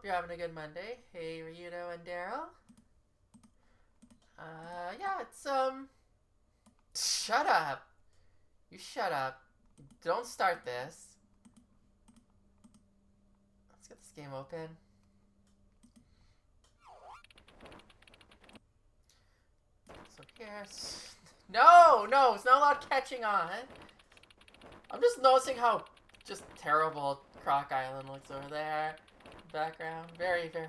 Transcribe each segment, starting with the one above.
Hope you're having a good Monday. Hey, Ryudo and Daryl. Yeah, it's, Shut up. You shut up. Don't start this. Let's get this game open. So here's... No! It's not a lot of catching on. I'm just noticing how just terrible Croc Island looks over there. Background. Very, very...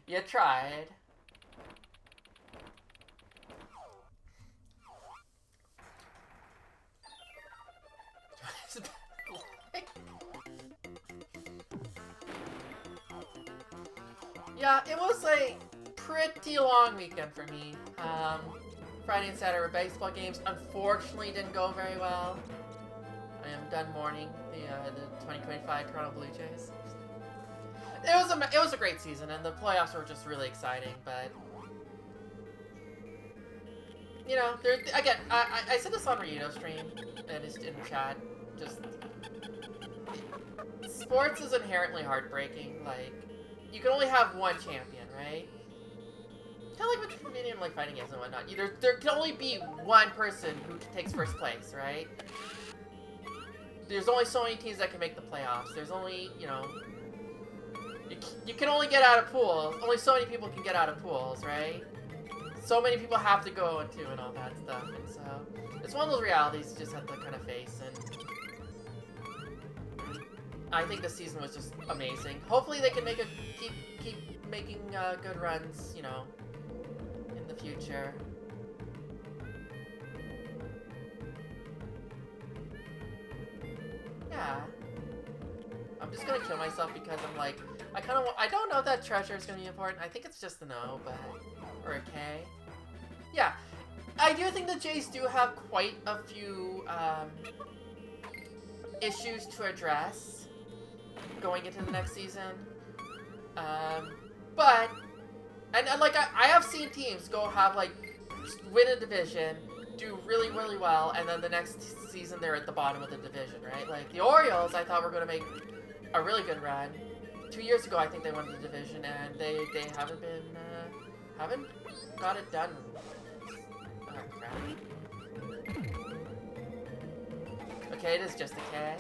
You tried. Yeah, it was a pretty long weekend for me. Friday and Saturday were baseball games. Unfortunately, didn't go very well. I am done mourning the 2025 Toronto Blue Jays. It was a great season, and the playoffs were just really exciting. But you know, again, I said this on Ryudo's stream and just in the chat. Just sports is inherently heartbreaking. Like, you can only have one champion, right? Kind of like with video like fighting games and whatnot. There can only be one person who takes first place, right? There's only so many teams that can make the playoffs. There's only, you know, you can only get out of pools. Only so many people can get out of pools, right? So many people have to go into and all that stuff, and so it's one of those realities you just have to kind of face. And I think this season was just amazing. Hopefully they can make keep making good runs, you know, in the future. Yeah. I'm just gonna kill myself because I'm like, I don't know if that treasure is gonna be important. I think it's just an O, but, or a K. Yeah. I do think the Jays do have quite a few, issues to address going into the next season. But, and like, I have seen teams go have, like, win a division, do really, really well, and then the next season they're at the bottom of the division, right? Like, the Orioles, I thought were going to make a really good run. 2 years ago, I think they won the division, and they haven't been, haven't got it done. Oh, crap. Okay, it is just a K.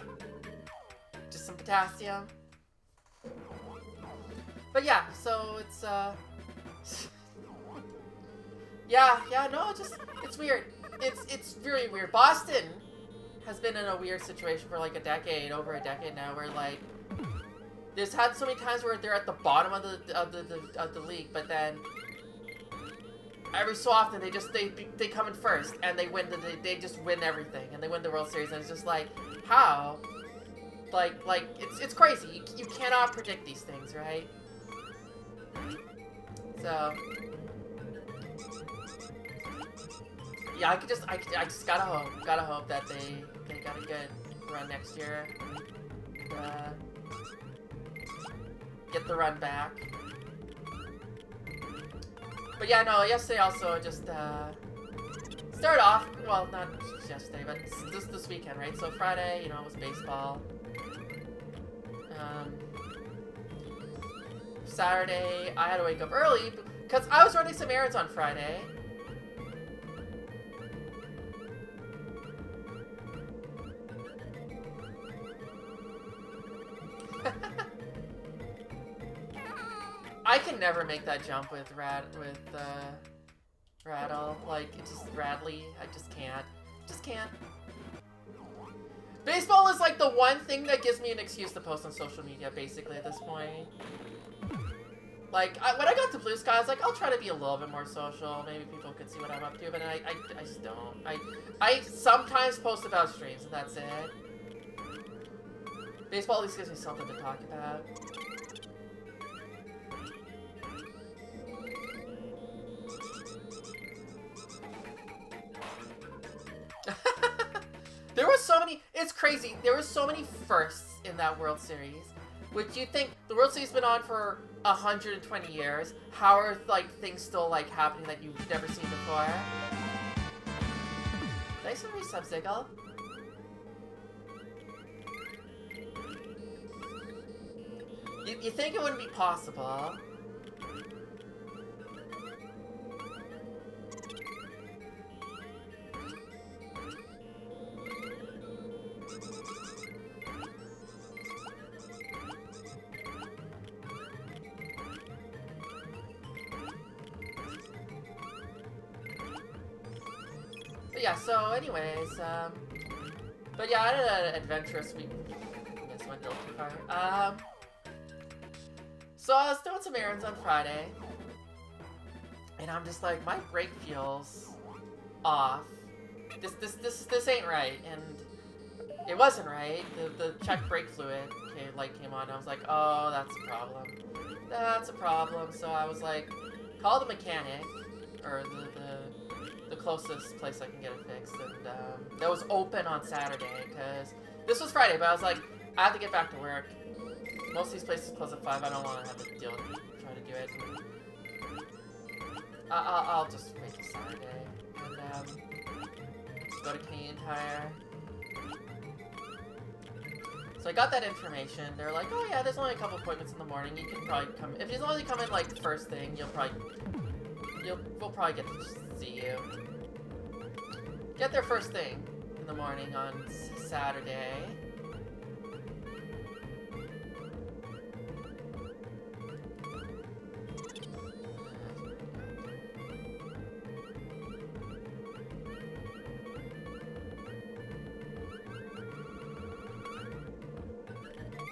Just some potassium. But yeah, so it's, yeah, no, it's weird. It's very weird. Boston has been in a weird situation for like over a decade now, where like, there's had so many times where they're at the bottom of the league, but then every so often they come in first and they just win everything and they win the World Series, and it's just like, how? Like it's crazy. You cannot predict these things, right? So yeah, I just gotta hope that they got a good run next year. Get the run back. But yeah, no, yesterday also just started off, well, not just yesterday, but this weekend, right? So Friday, you know, it was baseball. Saturday, I had to wake up early because I was running some errands on Friday. I can never make that jump with Rattle. Like, it's just Radley. I just can't. Just can't. Baseball is like the one thing that gives me an excuse to post on social media, basically, at this point. Like, when I got to Blue Sky, I was like, I'll try to be a little bit more social. Maybe people could see what I'm up to, but I just don't. I sometimes post about streams, and that's it. Baseball at least gives me something to talk about. There were so many, it's crazy, there were so many firsts in that World Series, which you think, the World Series has been on for 120 years, how are, like, things still, like, happening that you've never seen before? Thanks for resub, Ziggle. You think it wouldn't be possible. But yeah, so anyways, but yeah, I had an adventurous week. I guess I went a little too far. So I was doing some errands on Friday, and I'm just like, my brake feels off. This ain't right, and it wasn't right. The check brake fluid came on. And I was like, oh, that's a problem. That's a problem. So I was like, call the mechanic, or the closest place I can get it fixed, and that was open on Saturday, because this was Friday, but I was like, I have to get back to work. Most of these places close at 5. I don't want to have to deal with trying to do it. I'll just wait till Saturday, and go to Canadian Tire. So I got that information. They're like, oh yeah, there's only a couple appointments in the morning. You can probably come. If you only come in like first thing, we'll probably get to see you. Get there first thing in the morning on Saturday.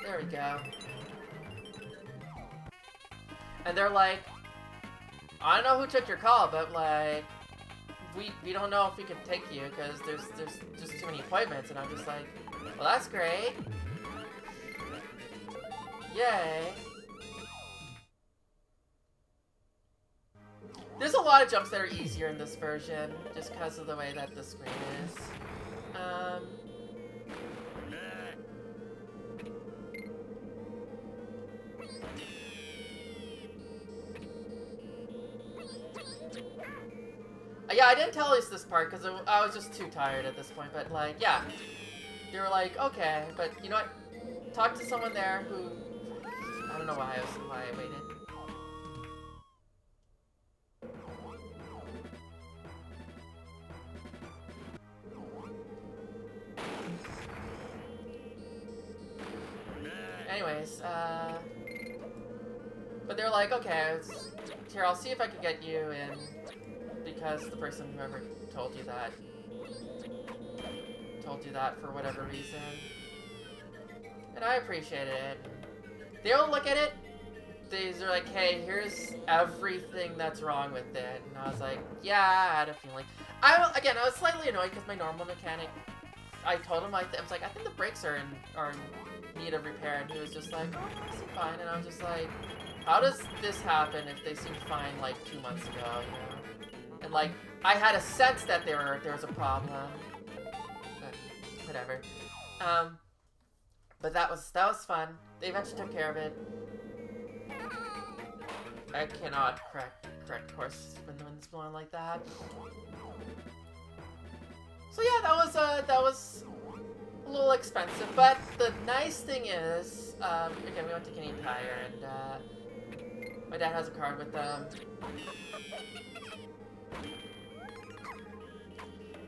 There we go. And they're like, I don't know who took your call, but like, we don't know if we can take you because there's just too many appointments. And I'm just like, well, that's great. Yay. There's a lot of jumps that are easier in this version just because of the way that the screen is. Yeah, I didn't tell Elise this part because I was just too tired at this point, but like, yeah. They were like, okay, but you know what? Talk to someone there who... I don't know why I waited. Anyways, but they're like, okay, here, I'll see if I can get you in, because the person whoever told you that for whatever reason. And I appreciated it. They all look at it, they're like, hey, here's everything that's wrong with it. And I was like, yeah, I had a feeling. I was slightly annoyed because my normal mechanic, I told him, I was like, I think the brakes are in need of repair, and he was just like, oh, they seem fine. And I was just like, how does this happen if they seemed fine like 2 months ago, you know? And like, I had a sense that there was a problem. But whatever. But that was fun. They eventually took care of it. I cannot correct course when the wind's blowing like that. So yeah, that was a little expensive, but the nice thing is, again, we went to Canadian Tire, and my dad has a card with them.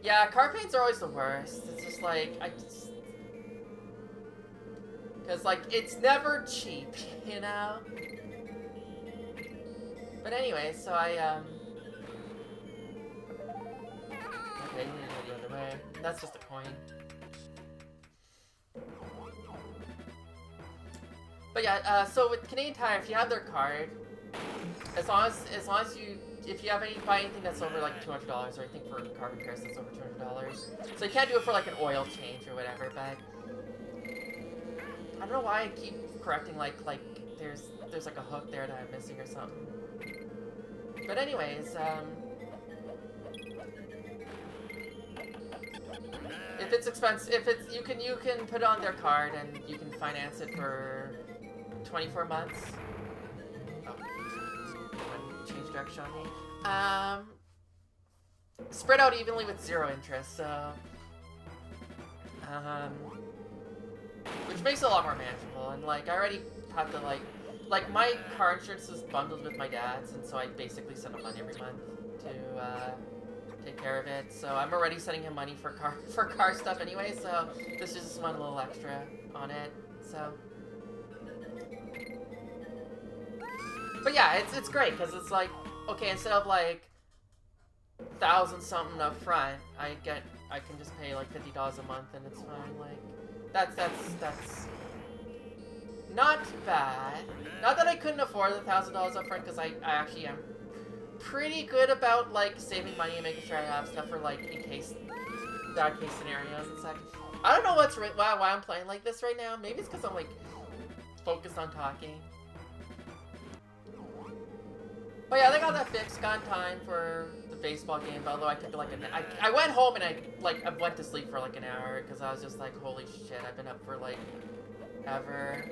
Yeah, car paints are always the worst. It's just like, because like, it's never cheap, you know? But anyway, so I, okay, you need to go the other way. That's just a coin. But yeah, so with Canadian Tire, if you have their card, as long as you, if you buy anything that's over like $200, or I think for car repairs that's over $200, so you can't do it for like an oil change or whatever. But I don't know why I keep correcting like there's like a hook there that I'm missing or something. But anyways, if it's expensive, you can put it on their card and you can finance it for 24 months. Oh, change direction on me. Spread out evenly with 0 interest, so which makes it a lot more manageable. And like, I already had to like, like, my car insurance is bundled with my dad's, and so I basically send him money every month to take care of it. So I'm already sending him money for car stuff anyway. So this is just one little extra on it. So, but yeah, it's great because it's like, okay, instead of like 1,000 something up front, I can just pay like $50 a month and it's fine. Like that's not bad. Not that I couldn't afford the $1,000 up front, because I actually am pretty good about like saving money and making sure I have stuff for like in case bad case scenarios and such. I don't know why I'm playing like this right now. Maybe it's because I'm like focused on talking. But yeah, they got that fixed. Got in time for the baseball game. But although I took like I went home and I went to sleep for like an hour because I was just like, holy shit, I've been up for like ever.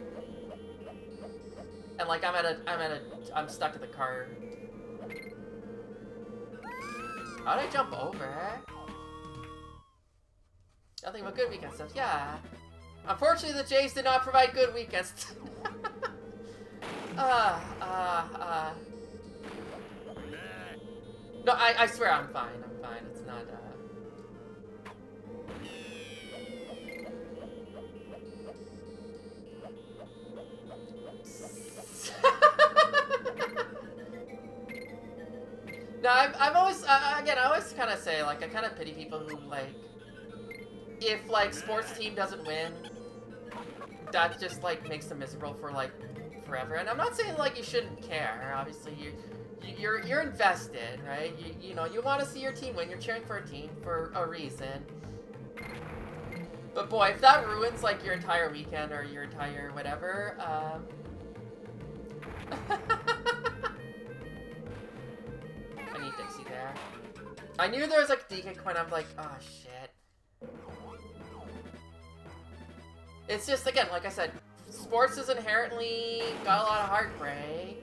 And like I'm stuck in the car. How did I jump over? Nothing but good weekend stuff. Yeah. Unfortunately, the Jays did not provide good weekends. No, I swear I'm fine. I'm fine. It's not, No, I've always, again, I always kind of say, like, I kind of pity people who, like, if, like, sports team doesn't win, that just, like, makes them miserable for, like, forever. And I'm not saying, like, you shouldn't care. Obviously, you're invested, right? You know, you want to see your team win. You're cheering for a team for a reason. But boy, if that ruins, like, your entire weekend or your entire whatever, I need Dixie there. I knew there was, like, DK when I'm like, oh, shit. It's just, again, like I said, sports is inherently got a lot of heartbreak.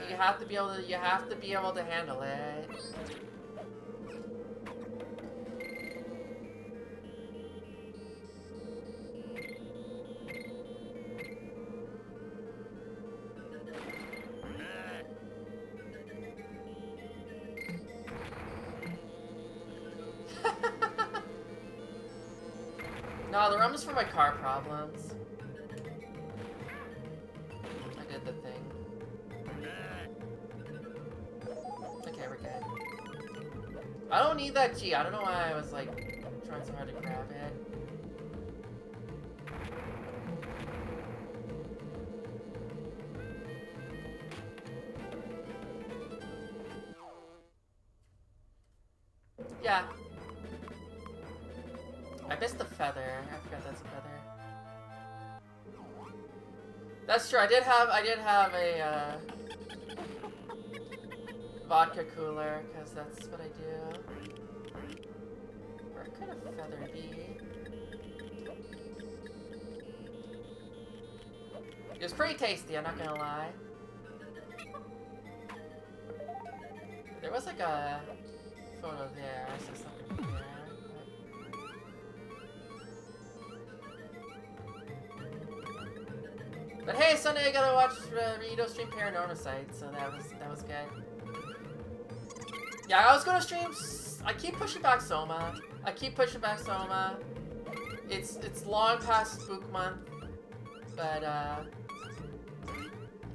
You have to be able to handle it. No, the rum is for my car problems. I did the thing. Okay, we're good. I don't need that G. I don't know why I was like trying so hard to grab it. Yeah. I missed the feather. I forgot that's a feather. That's true. I did have a vodka cooler, because that's what I do. Where could a feather be? It was pretty tasty, I'm not gonna lie. There was like a photo there. I saw something there. But hey, Sunday I gotta watch Rito stream Paranormal Site, so that was good. Yeah, I was gonna stream. I keep pushing back Soma. It's long past Spook Month, but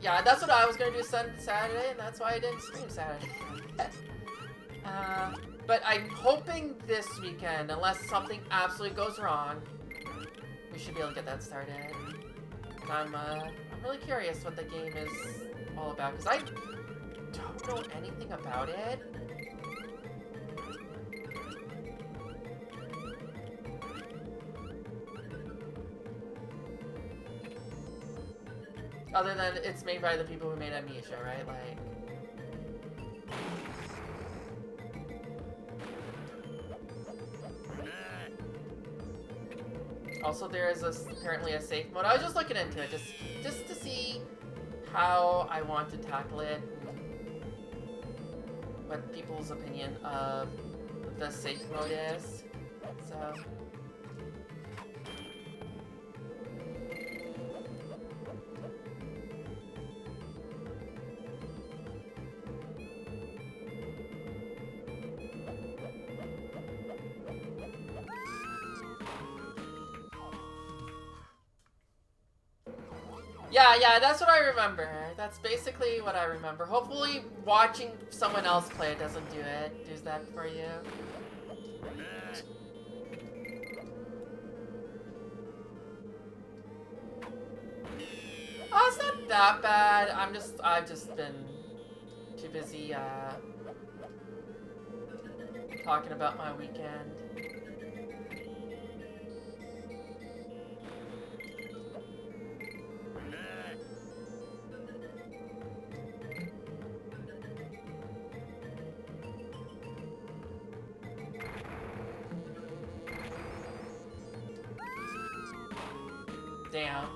yeah, that's what I was gonna do Saturday, and that's why I didn't stream Saturday. But I'm hoping this weekend, unless something absolutely goes wrong, we should be able to get that started. I'm really curious what the game is all about, because I don't know anything about it. Other than it's made by the people who made Amnesia, right? Like... Also, there is apparently a safe mode. I was just looking into it, just to see how I want to tackle it, and what people's opinion of the safe mode is. So, Yeah, that's what I remember. That's basically what I remember. Hopefully watching someone else play it doesn't do that for you. Oh, it's not that bad. I've just been too busy, talking about my weekend. Damn.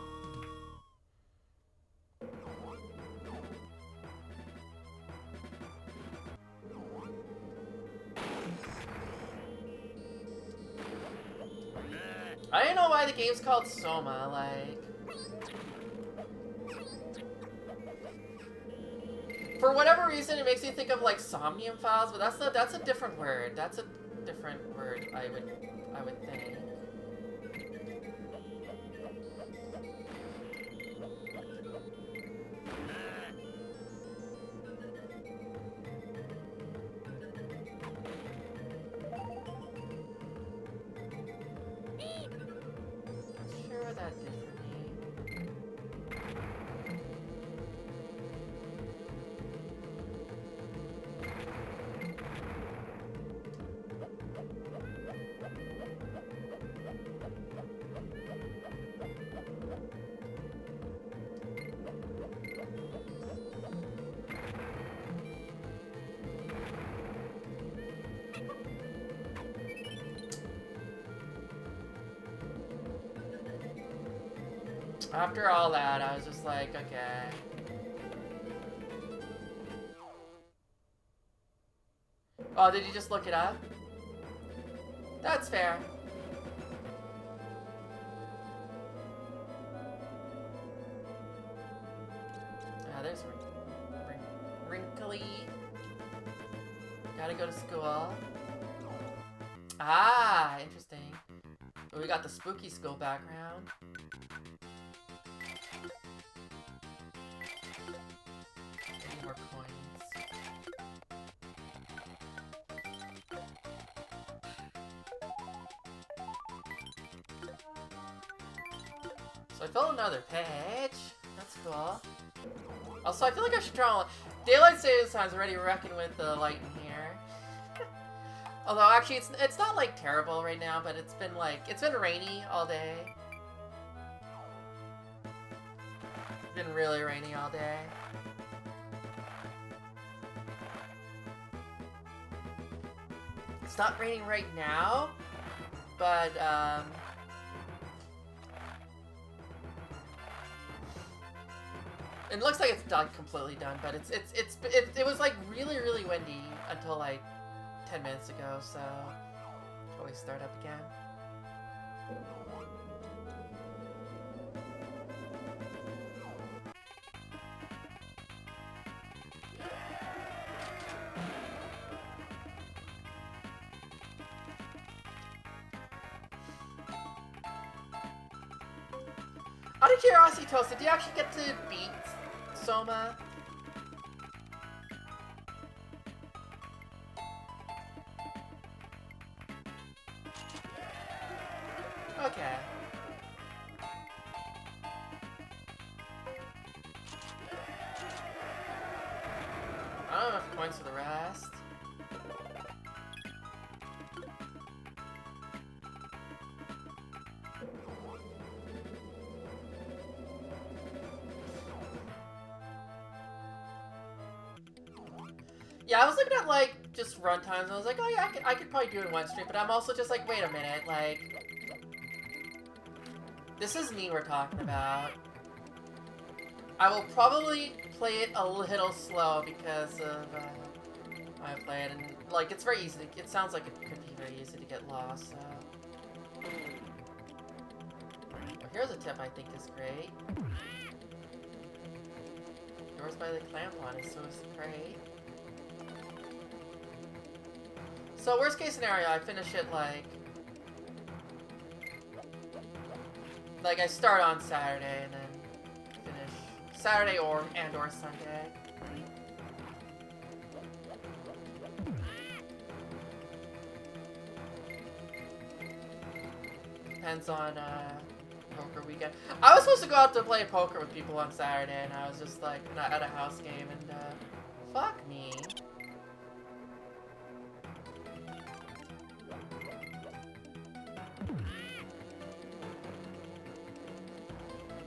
I don't know why the game's called Soma, like... For whatever reason, it makes me think of, like, Somnium Files, but that's a different word. That's a different word, I would think. Sure that did for me. After all that, I was just like, okay. Oh, did you just look it up? That's fair. There's Wrinkly. Gotta go to school. Ah, interesting. But we got the spooky school background. Any more coins? So I filled another page. That's cool. Also, I feel like I should draw. Daylight savings time's already wrecking with the light in here. Although, actually, it's not like terrible right now, but it's been rainy all day. It's been really rainy all day. It's not raining right now, but it looks like it's not completely done, but it was like really windy until like 10 minutes ago, so probably start up again. Out of curiosity, Toast, did you actually get to beat Soma? Okay. I don't have enough points for the rest. Yeah, I was looking at, like, just run times, and I was like, oh yeah, I could probably do it in one stream, but I'm also just like, wait a minute, like... This is me we're talking about. I will probably play it a little slow because of how I play it, and, like, it's very easy to... It sounds like it could be very easy to get lost, so... Oh, here's a tip I think is great. Yours by the clamp on is so great. So worst case scenario, I finish it like I start on Saturday and then finish Saturday or Sunday. Depends on poker weekend. I was supposed to go out to play poker with people on Saturday, and I was just like not at a house game, and fuck me.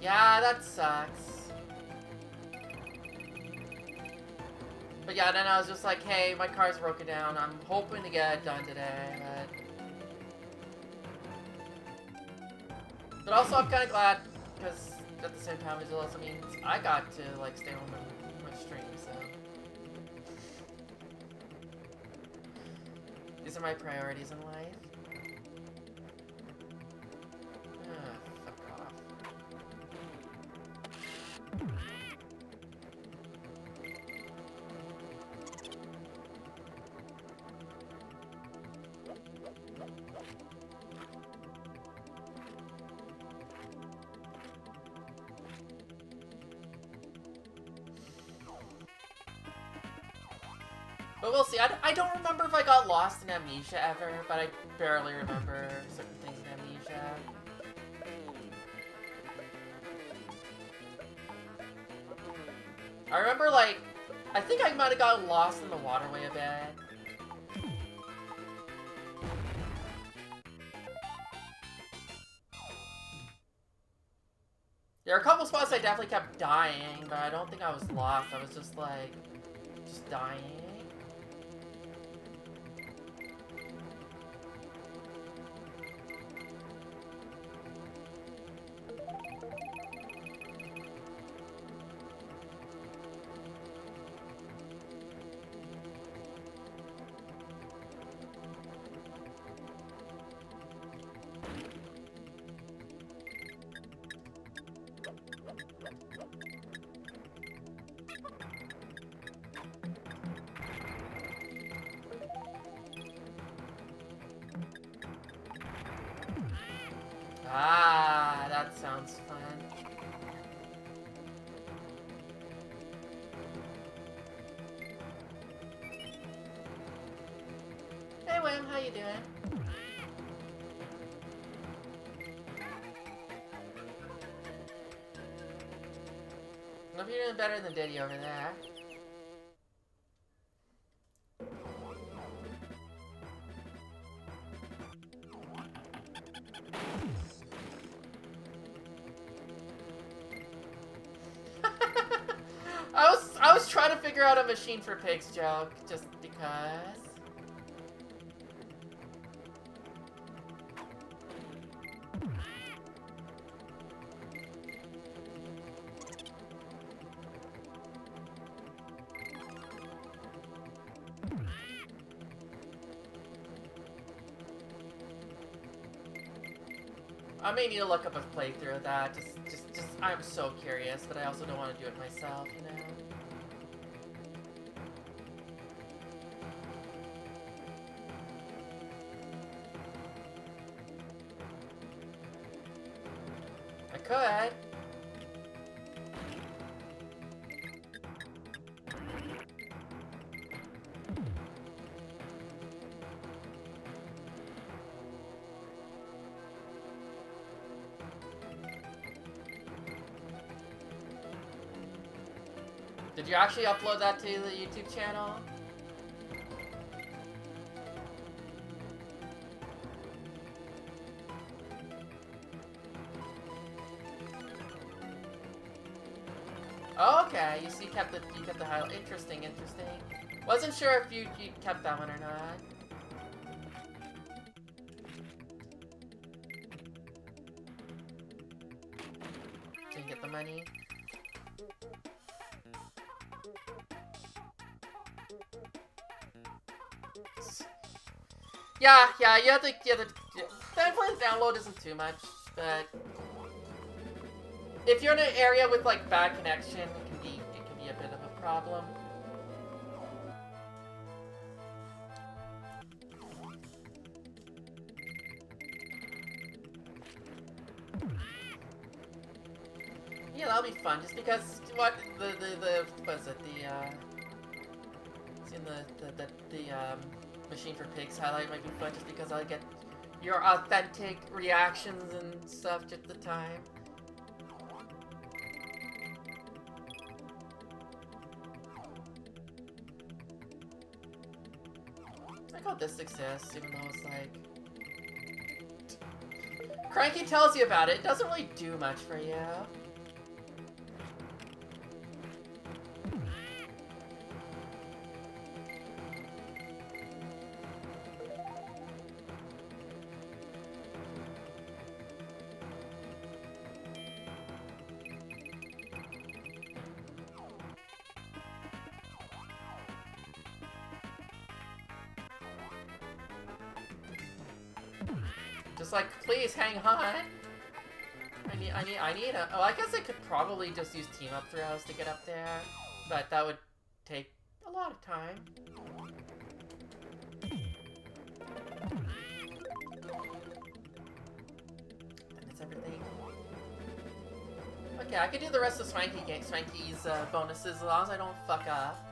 Yeah, that sucks. But yeah, then I was just like, hey, my car's broken down. I'm hoping to get it done today, but also I'm kind of glad, because at the same time it also means I got to like stay home and watch stream, so. These are my priorities in life. Fuck off. But we'll see. I don't remember if I got lost in Amnesia ever, but I barely remember certain things in Amnesia. I remember, like, I think I might have gotten lost in the waterway a bit. There are a couple spots I definitely kept dying, but I don't think I was lost. I was just, like, just dying. Ah, that sounds fun. Hey, Wim, how you doing? Hope you're doing better than Diddy over there. I was trying to figure out a machine for pigs joke, just because. I may need to look up a playthrough of that, just, I'm so curious, but I also don't want to do it myself, you know? I could. Did you actually upload that to the YouTube channel? Oh, okay. You see, you kept the highlight. Interesting. Wasn't sure if you kept that one or not. Didn't get the money. Yeah, you have to thankfully the download isn't too much, but if you're in an area with like bad connection, it can be a bit of a problem. Yeah, that'll be fun. Just because what was it seeing the Machine for Pigs highlight might be fun just because I get your authentic reactions and stuff at the time. I got this success, even though it's like Cranky tells you about it. It doesn't really do much for you. Just like, please hang on. I need a. Oh, I guess I could probably just use team up throws to get up there, but that would take a lot of time. That's everything. Okay, I could do the rest of Swanky's bonuses as long as I don't fuck up.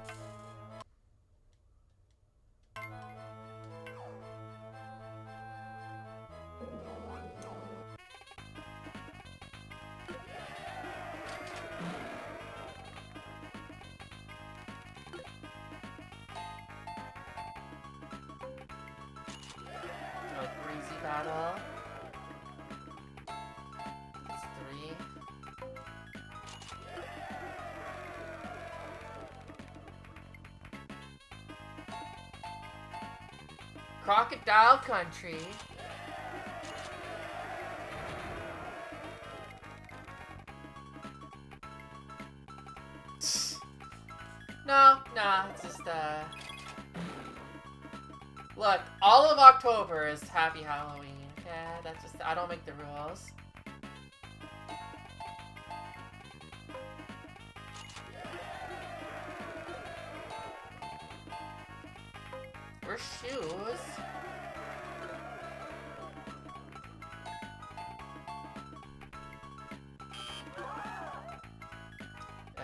Battle. It's 3. Crocodile Country. No, it's just look, all of October is Happy Halloween, okay? That's just, I don't make the rules. Where's shoes? F.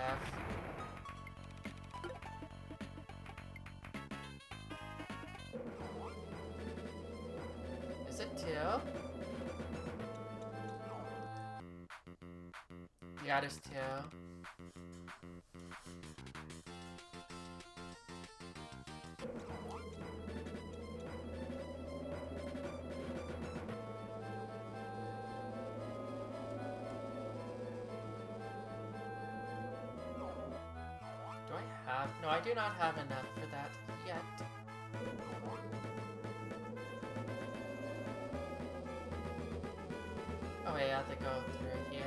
Is it 2? Yeah, there's 2. Do I have? No, I do not have enough for that yet. Oh wait, I have to go through here.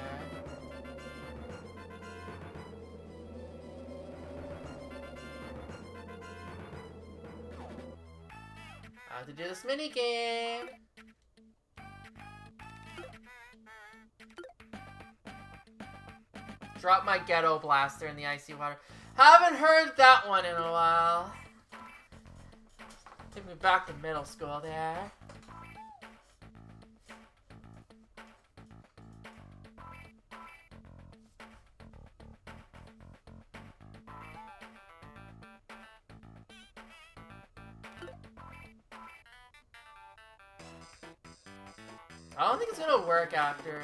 I have to do this mini game. Drop my ghetto blaster in the icy water. Haven't heard that one in a while. Take me back to middle school there. I don't think it's gonna work after,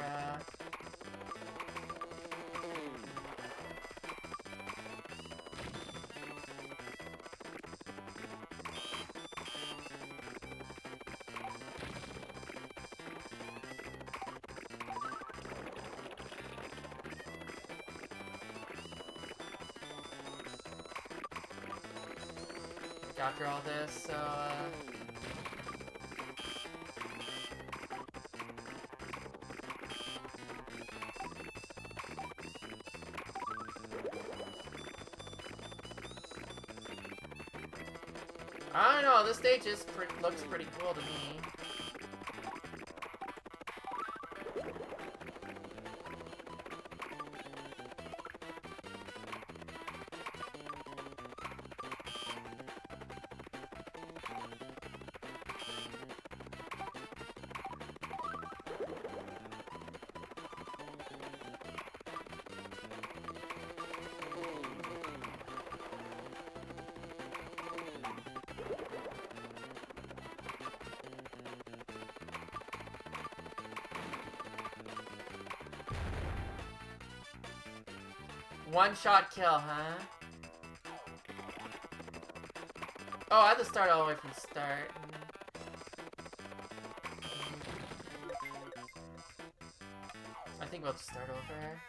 after all this, so, I don't know, this stage is looks pretty cool to me. One-shot kill, huh? Oh, I had to start all the way from the start. I think we'll just start over.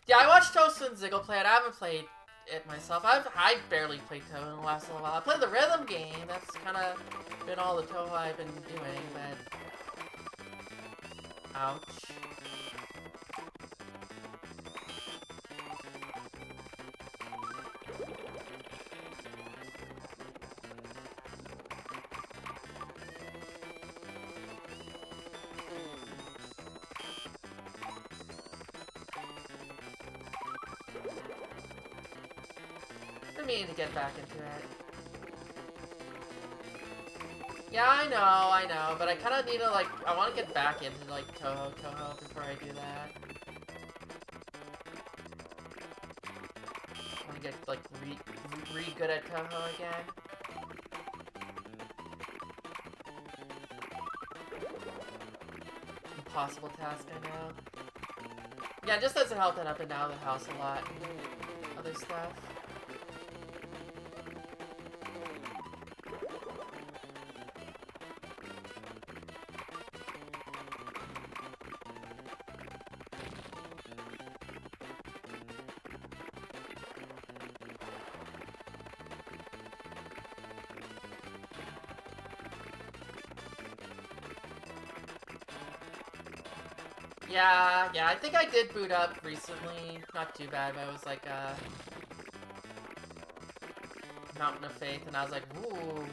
Yeah, I watched Toast and Ziggle play it. I haven't played it myself. I barely played Toho in the last little while. I played the rhythm game. That's kind of been all the Toho I've been doing, but... Ouch. I mean to get back into it. Yeah, I know, but I kind of need to, like, I want to get back into, like, Toho before I do that. I want to get, like, re good at Toho again. Impossible task, I know. Yeah, it just doesn't help that I've been out of the house a lot and other stuff. Yeah, I think I did boot up recently. Not too bad, but it was like a Mountain of Faith, and I was like, ooh.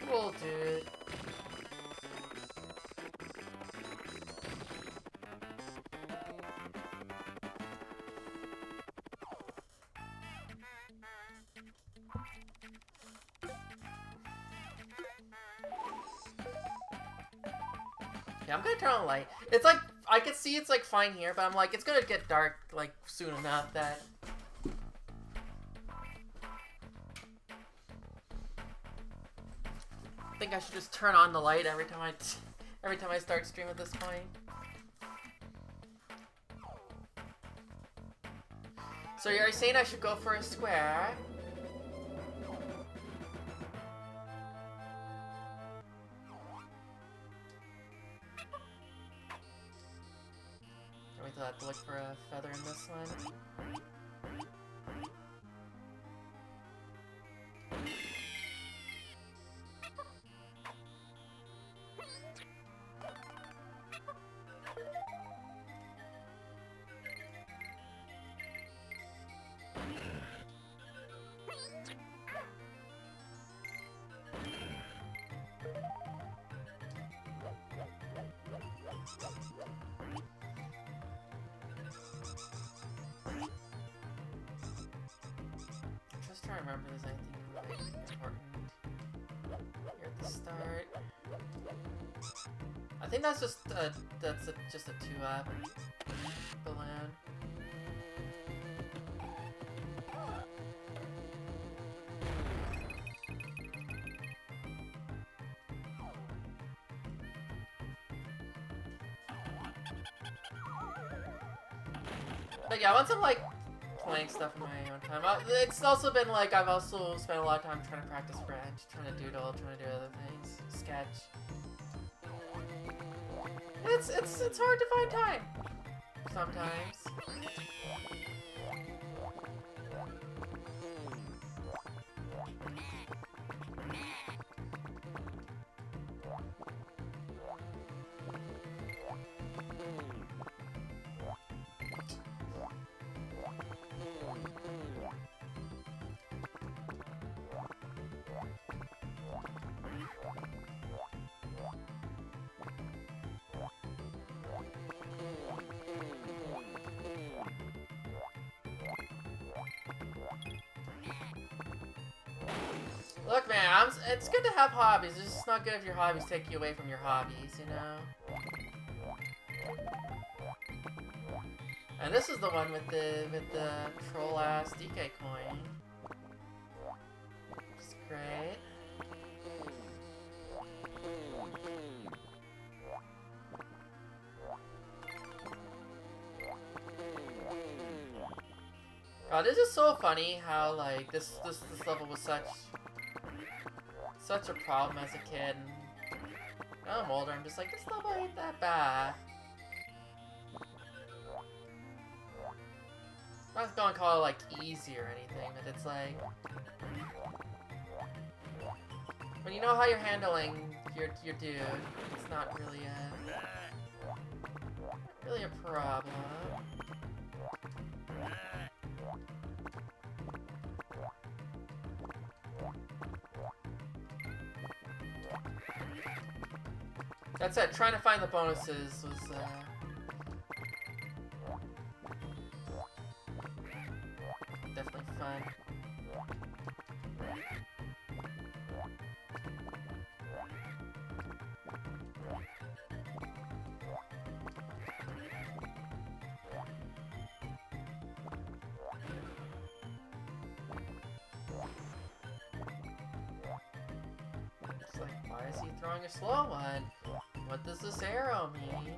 Cool, dude. Yeah, I'm gonna turn on the light. It's like, I can see it's like fine here, but I'm like, it's gonna get dark like soon enough that... I think I should just turn on the light every time I start stream at this point. So you're saying I should go for a square? Wait till I have to look for a feather in this one. Just trying to remember if there's anything like important here at the start. I think that's just just a 2-up balloon. But yeah, once I'm like playing stuff in my own time, it's also been like I've also spent a lot of time trying to practice French, trying to doodle, trying to do other things, sketch. It's hard to find time sometimes. Look, man, it's good to have hobbies. It's just not good if your hobbies take you away from your hobbies, you know? And this is the one with the troll ass DK coin. Which is great. God, this is so funny how like this level was such a problem as a kid. And now I'm older, I'm just like, this level ain't that bad. I'm not gonna call it like easy or anything, but it's like when you know how you're handling your dude, it's not really a problem. That said, trying to find the bonuses was definitely fun. It's like, why is he throwing a slow one? What does this arrow mean?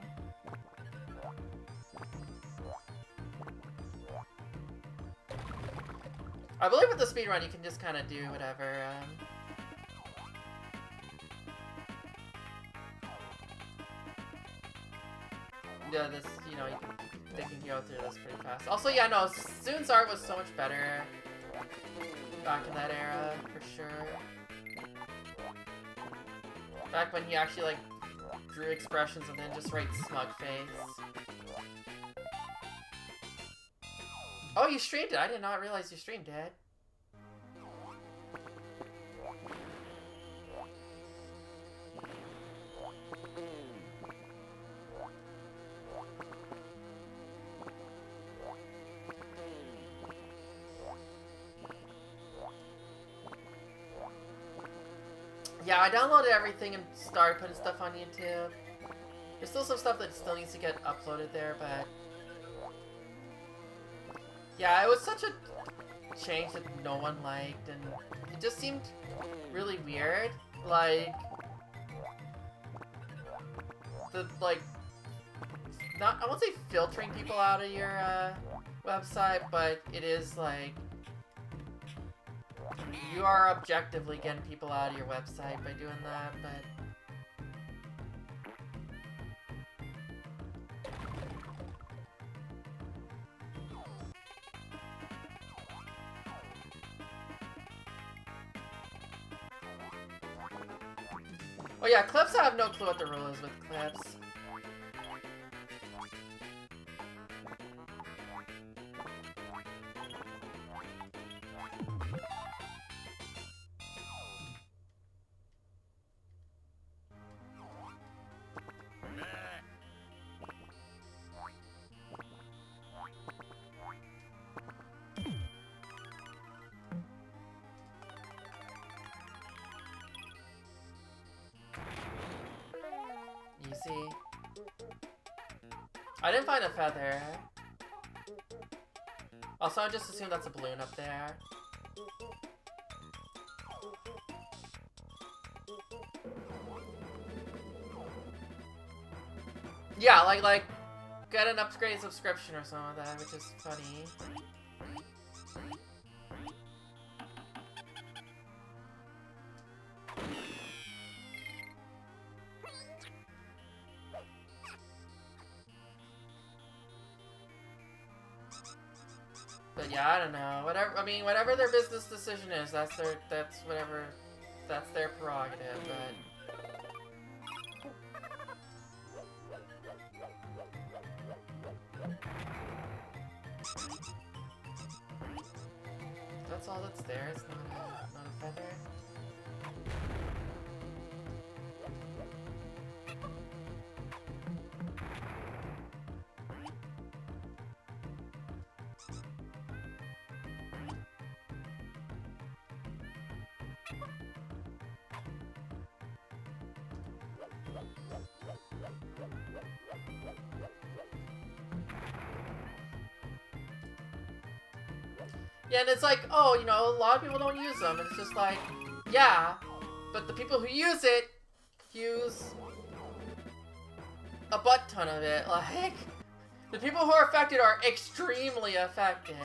I believe with the speedrun you can just kind of do whatever. Yeah, this, you know, they can go through this pretty fast. Also, yeah, no, Zoon's art was so much better back in that era, for sure. Back when he actually, like, drew expressions and then just write smug face. Oh, you streamed it! I did not realize you streamed it. Yeah, I downloaded everything and started putting stuff on YouTube. There's still some stuff that still needs to get uploaded there, but... yeah, it was such a change that no one liked, and it just seemed really weird. Like... not, I won't say filtering people out of your, website, but it is, like... you are objectively getting people out of your website by doing that, but... oh yeah, clips, I have no clue what the rule is with clips. Easy. I didn't find a feather. Also, I just assume that's a balloon up there. Yeah, like, get an upgrade subscription or something like that, which is funny. But yeah, I don't know. Whatever. I mean, whatever their business decision is, that's their prerogative. But that's all that's there. It's not a feather. Yeah, and it's like, oh, you know, a lot of people don't use them. And it's just like, yeah, but the people who use it use a butt ton of it. Like, the people who are affected are extremely affected.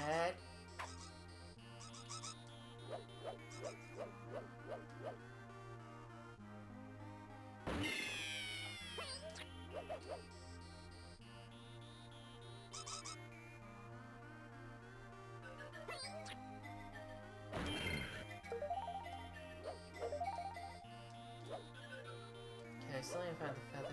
Okay, still haven't found the feather.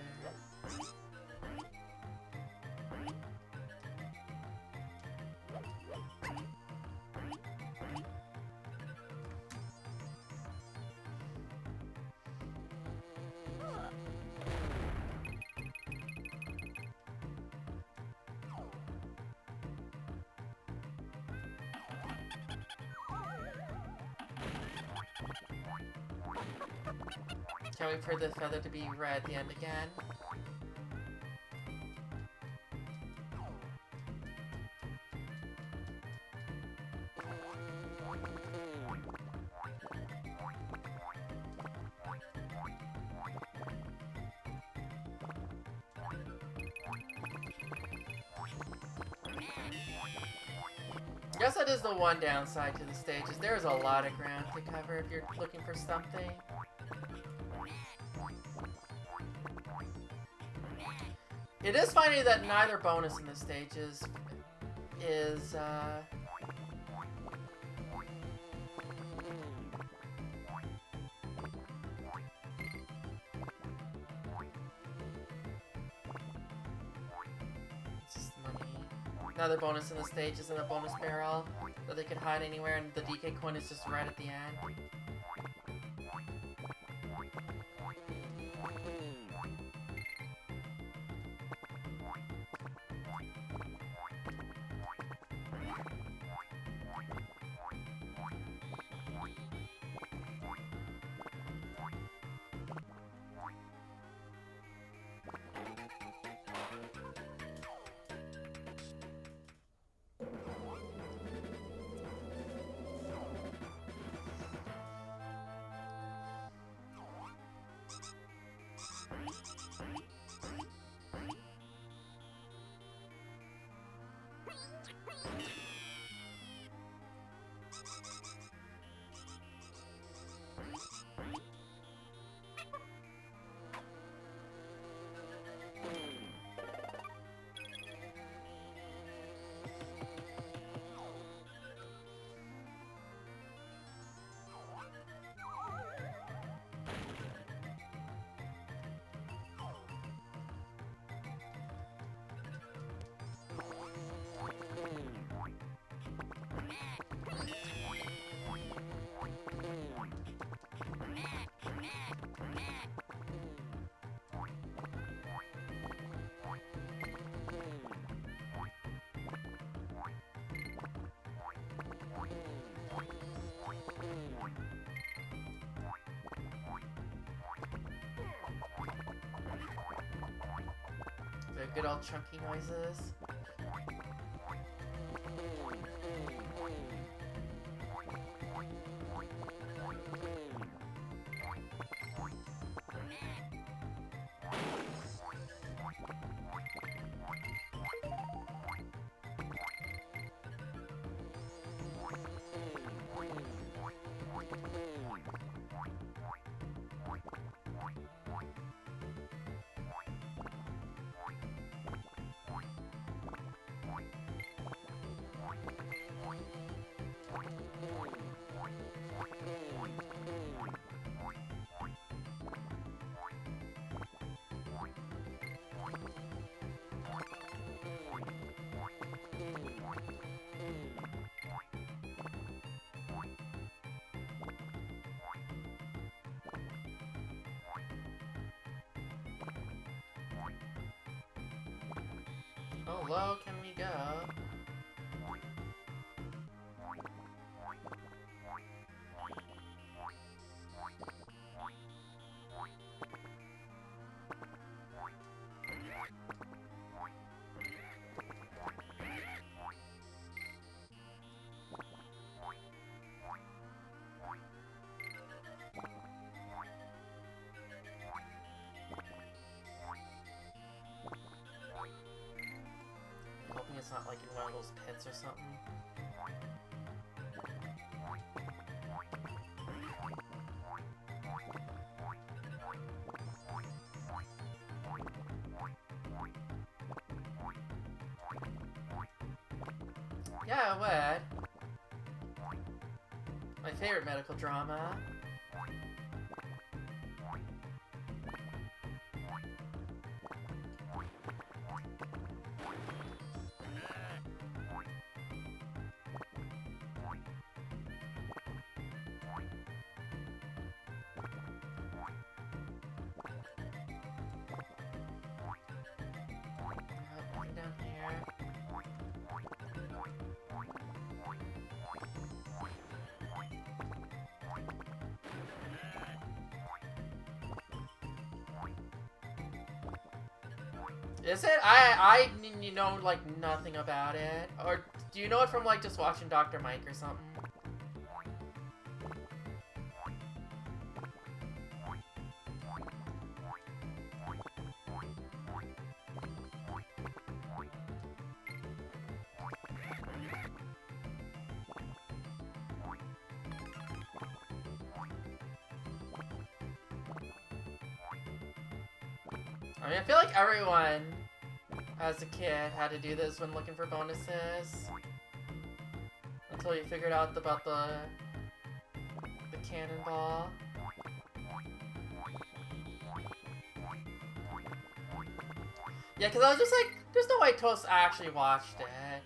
Can't wait for the feather to be red at the end again. Guess that is the one downside to the stage, is there's a lot of ground to cover if you're looking for something. It is funny that neither bonus in the stages is, it's just money. Another bonus in the stage isn't a bonus barrel that they could hide anywhere, and the DK coin is just right at the end. The good old chunky noises. How low can we go? not like in one of those pits or something. Yeah, it would. My favorite medical drama. Down here. Is it? I know like nothing about it. Or do you know it from like just watching Dr. Mike or something? I mean, I feel like everyone as a kid had to do this when looking for bonuses. Until you figured out about the cannonball. Yeah, because I was just like, there's no way Toast actually watched it.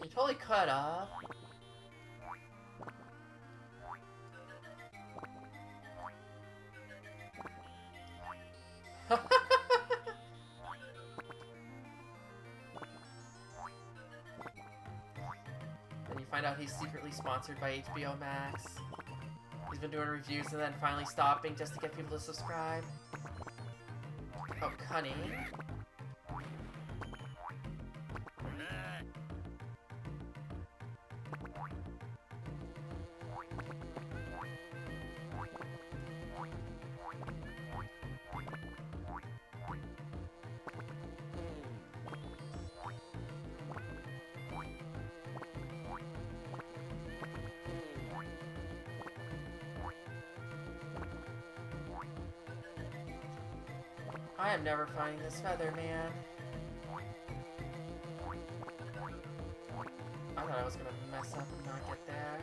You totally could have. Then you find out he's secretly sponsored by HBO Max. He's been doing reviews and then finally stopping just to get people to subscribe. Oh, cunning. I am never finding this feather, man. I thought I was gonna mess up and not get there.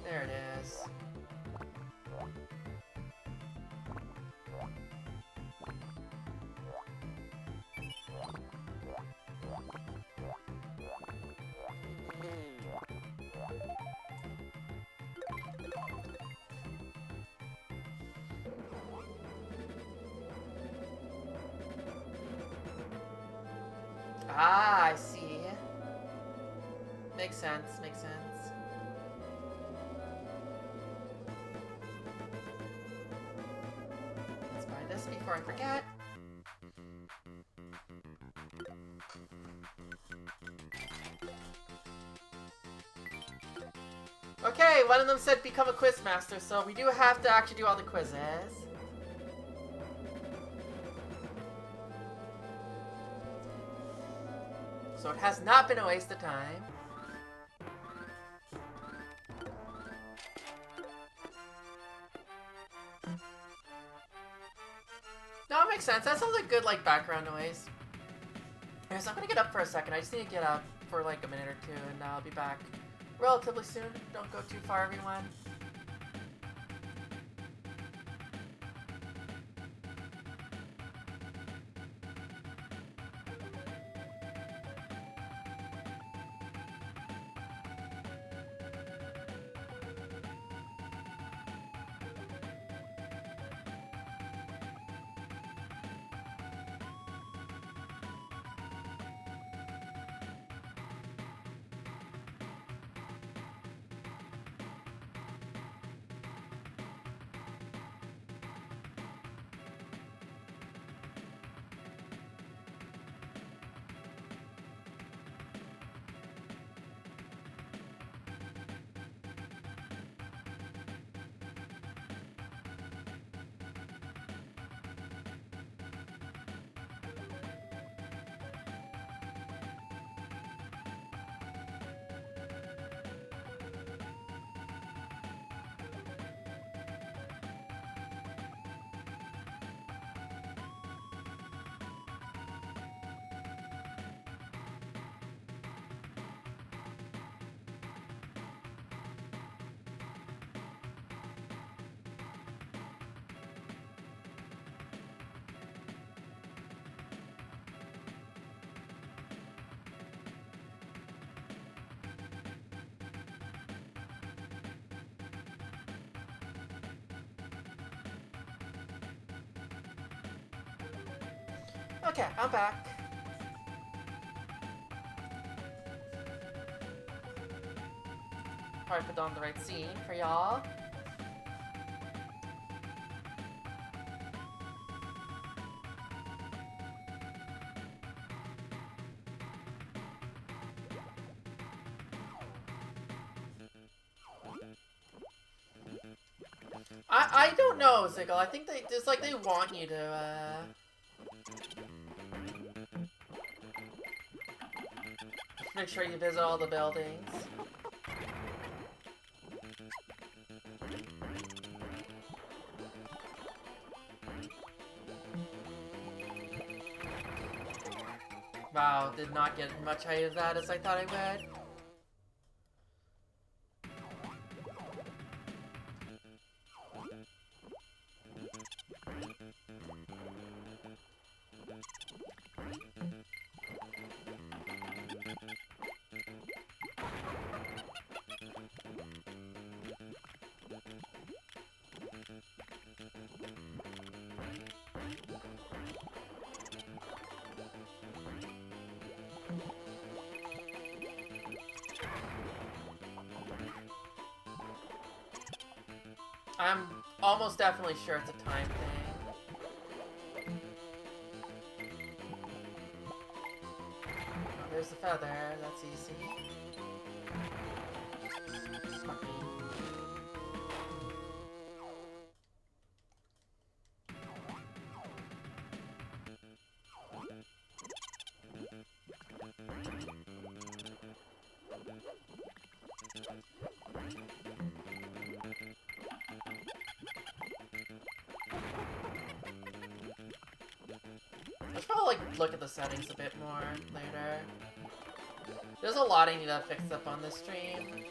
There it is. Ah, I see. Makes sense, makes sense. Let's buy this before I forget. Okay, one of them said become a quiz master, so we do have to actually do all the quizzes. So it has not been a waste of time. No, it makes sense. That sounds like good, like, background noise. Anyways, I'm gonna get up for a second. I just need to get up for, like, a minute or two, and I'll be back relatively soon. Don't go too far, everyone. Okay, I'm back. Probably put on the right scene for y'all. I don't know, Ziggle. I think they just like they want you to make sure you visit all the buildings. Wow, did not get much out of that as I thought I would. I'm almost definitely sure it's a time thing. Oh, there's the feather, that's easy. I should probably like look at the settings a bit more later. There's a lot I need to fix up on this stream.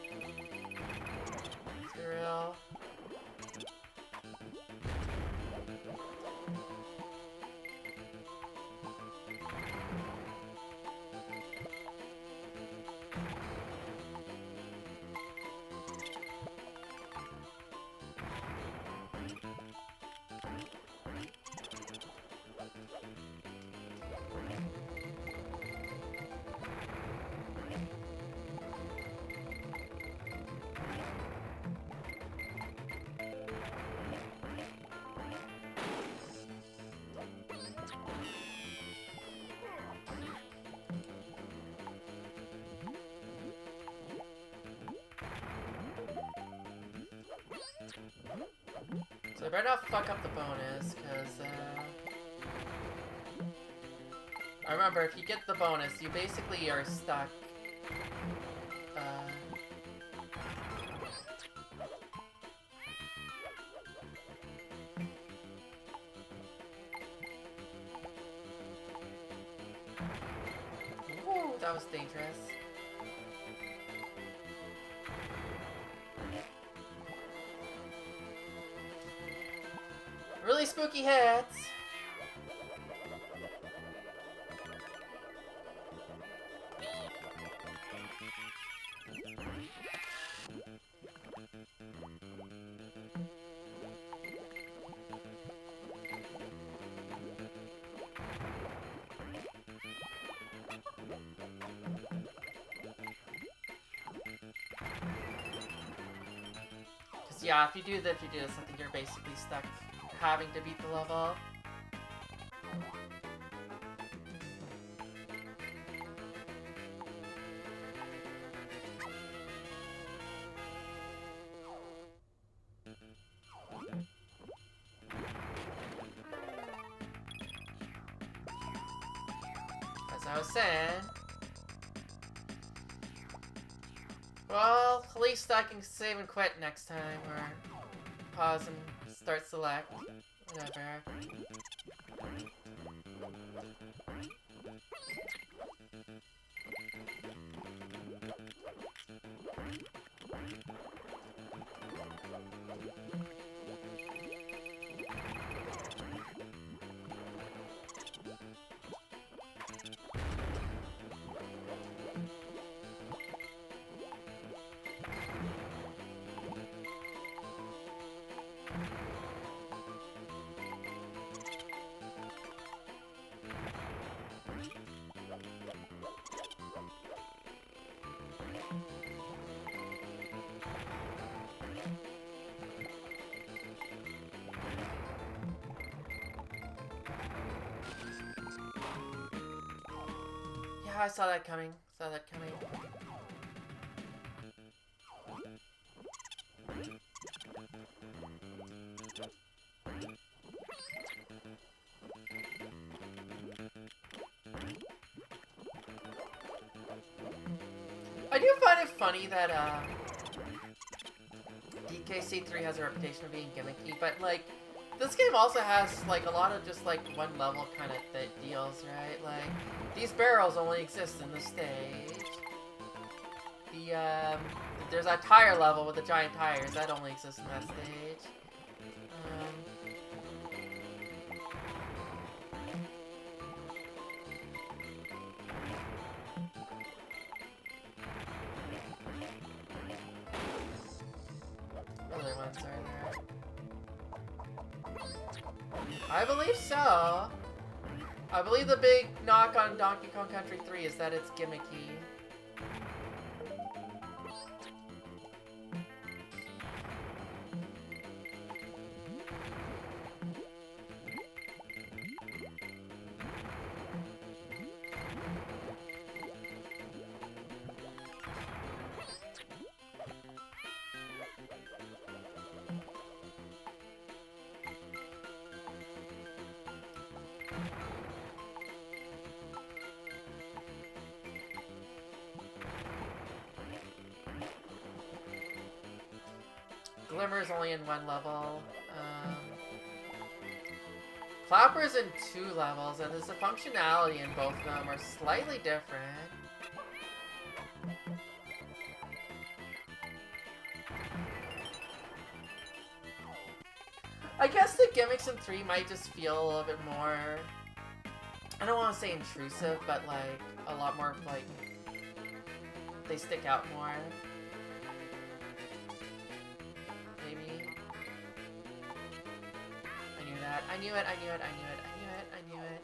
Let's be real. So I better not fuck up the bonus, because, I remember, if you get the bonus, you basically are stuck. Woo, that was dangerous. Really spooky hits. Cause yeah, if you do this, I think you're basically stuck having to beat the level. As I was saying. Well, at least I can save and quit next time, or pause and start select. Whatever. I saw that coming. Saw that coming. I do find it funny that DKC3 has a reputation of being gimmicky, but like this game also has like a lot of just like one level kind of deals, right? Like these barrels only exist in this stage. There's that tire level with the giant tires that only exists in that stage. Other ones are there. I believe so. I believe the big knock on Donkey Kong Country 3 is that it's gimmicky. Glimmer's only in one level. Clapper's in 2 levels, and there's a functionality in both of them are slightly different. I guess the gimmicks in 3 might just feel a little bit more, I don't want to say intrusive, but like a lot more like they stick out more. Maybe. I knew that. I knew it, I knew it, I knew it, I knew it, I knew it.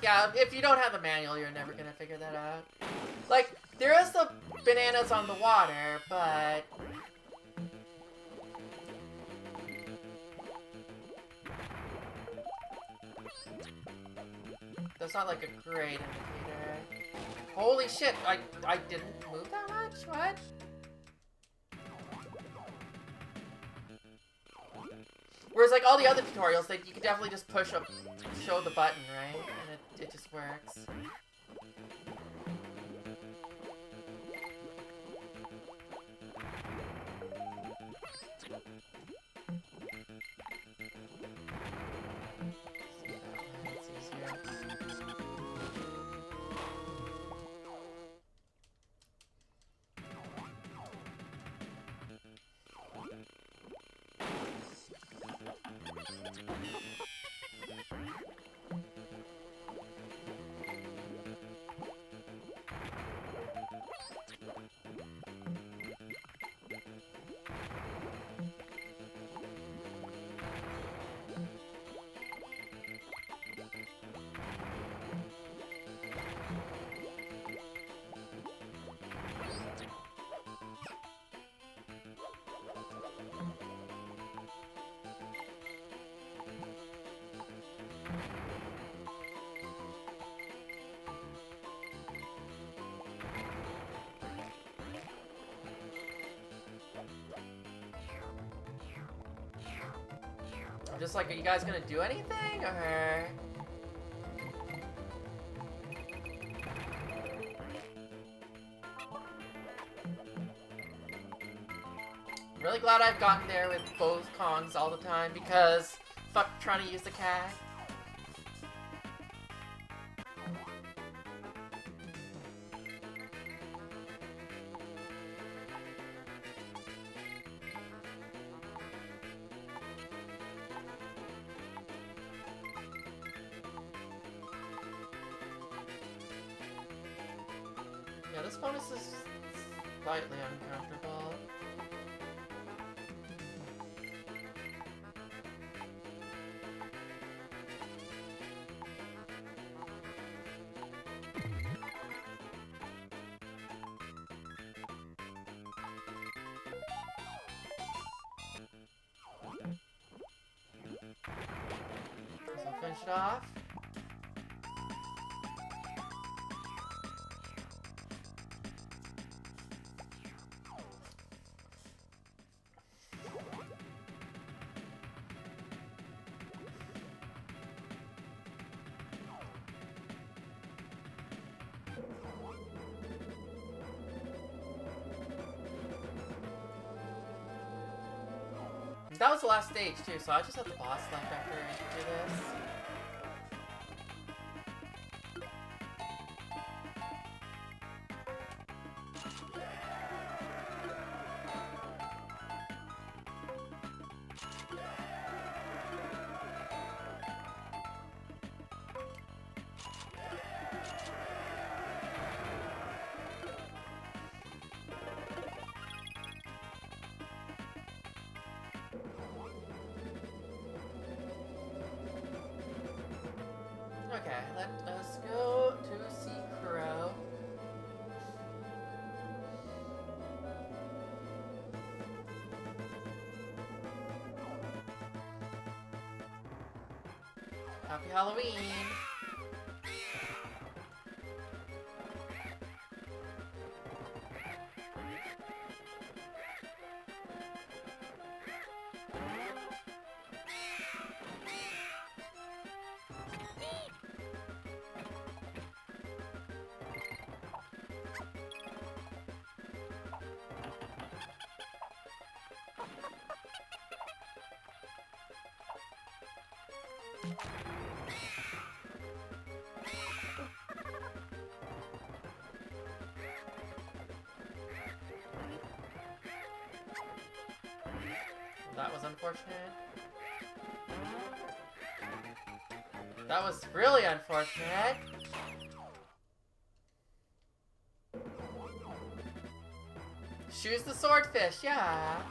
Yeah, if you don't have the manual, you're never gonna figure that out. Like, there is the bananas on the water, but... that's not like a great indicator. Holy shit, I didn't move that much? What? Whereas like all the other tutorials, you can definitely just push up, show the button, right? And it just works. It's easier. I'm just like, are you guys gonna do anything, or...? I'm really glad I've gotten there with both Kongs all the time, because fuck trying to use the cat. Yeah, this bonus is slightly uncomfortable. So finish it off. That was the last stage too, so I just have the boss left after I do this. Okay, let us go to see Crow. Happy Halloween! That was unfortunate. That was really unfortunate. Choose the swordfish, yeah.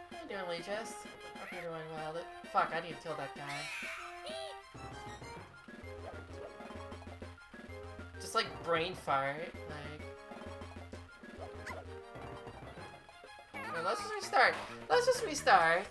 How you doing, Legis? Hope you're doing well. Fuck, I need to kill that guy. Just like brain fart, like. No, let's just restart. Let's just restart.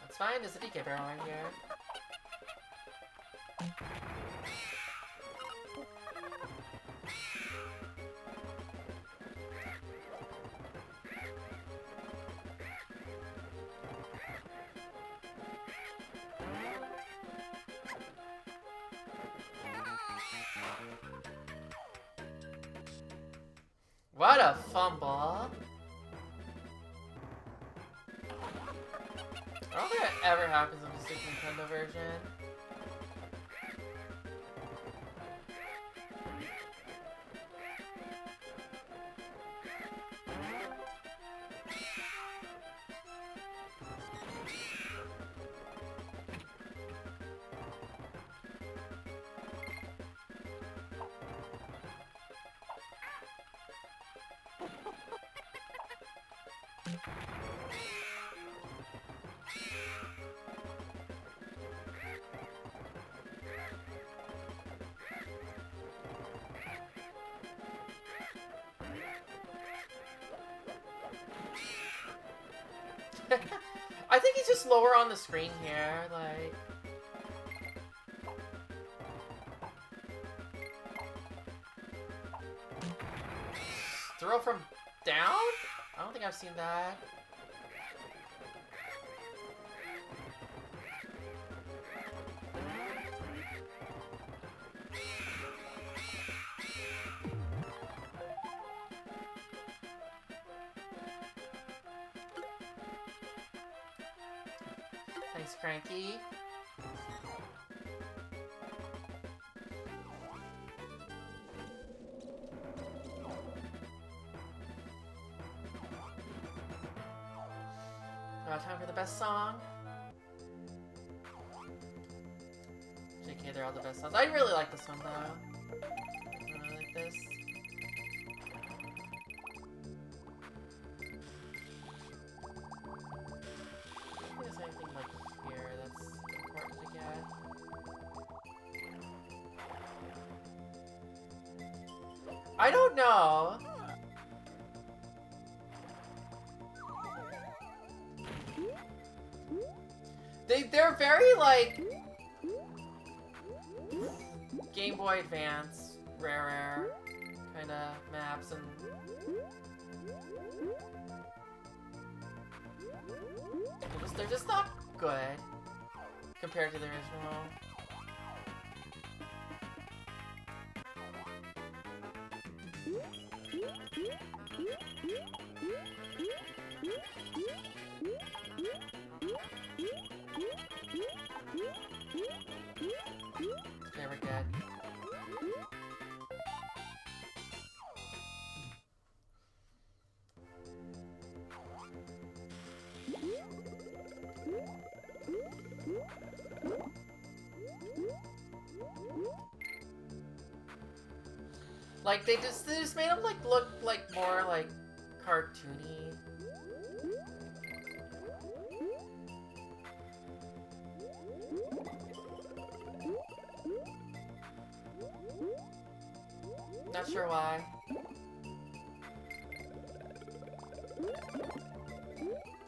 It's fine, there's a DK barrel right here. What a fumble! I don't think that ever happens in the Super Nintendo version. I think he's just lower on the screen here, like... Throw from down? I don't think I've seen that. Thanks, Cranky. Time for the best song. JK, they're all the best songs. I really like this one, though. I really like this. I don't think there's anything like here that's important to get. I don't know. They're very, like, Game Boy Advance, rare kind of maps, and they're just not good compared to the original. Okay, we're good. Like, they just made them, like, look, like, more, like, cartoony. Not sure why.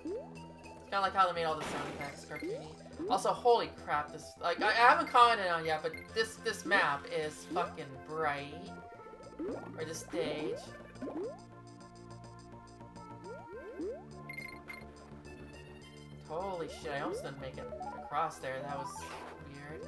It's kinda like how they made all the sound effects cartoony. Also, holy crap, this, like, I haven't commented on it yet, but this map is fucking bright. Or the stage. Holy shit, I almost didn't make it across there. That was weird.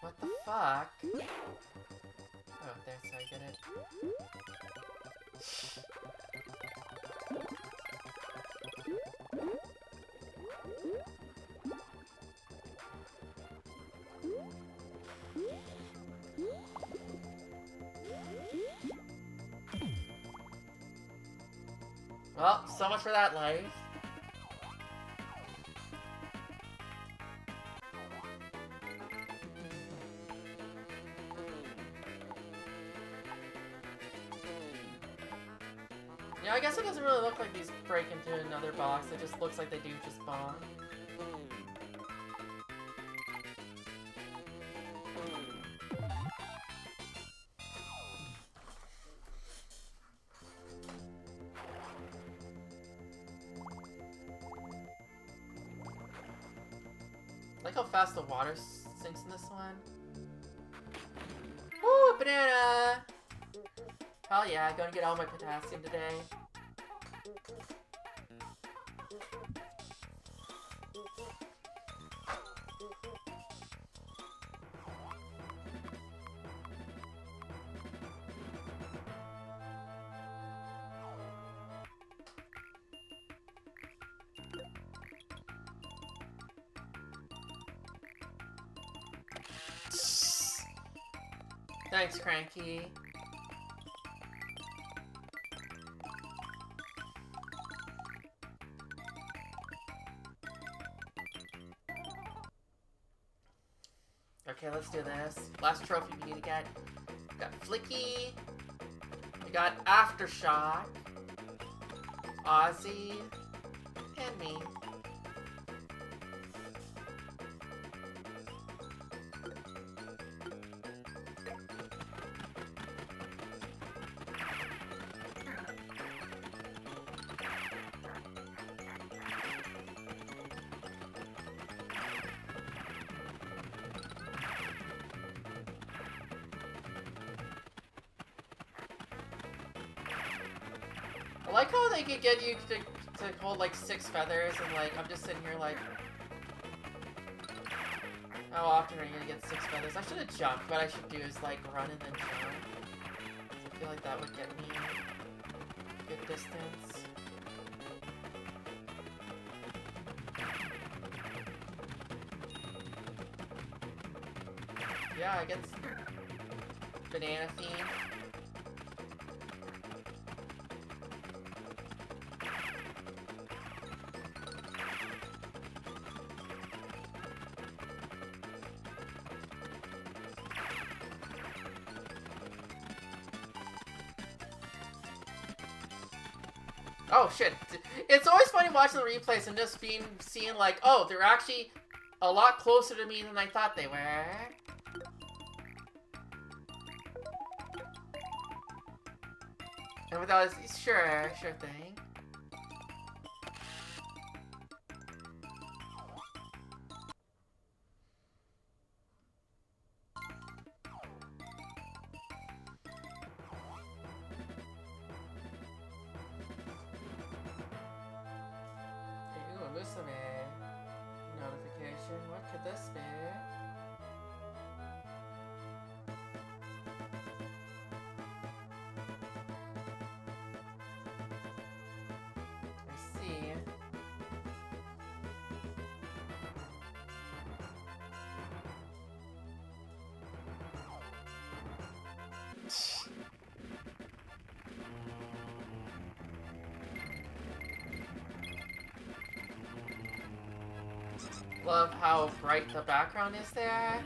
What the fuck? Oh, that's how I get it. Well, so much for that life. Yeah, I guess it doesn't really look like these break into another box. It just looks like they do just bomb. I like how fast the water sinks in this one. Woo, banana! Hell yeah, gonna get all my potassium today. Thanks, Cranky. Okay, let's do this. Last trophy we need to get. We got Flicky. We got Aftershock. Ozzy. And me. I like how they could get you to hold like 6 feathers, and like I'm just sitting here like, how often are you gonna get 6 feathers? I should have jumped. What I should do is like run and then jump. I feel like that would get me a good distance. Yeah, I guess banana theme. Oh shit! It's always funny watching the replays and just seeing like, oh, they're actually a lot closer to me than I thought they were. And without sure thing. Ooh, Musume notification. What could this be? I see. Love how bright the background is there.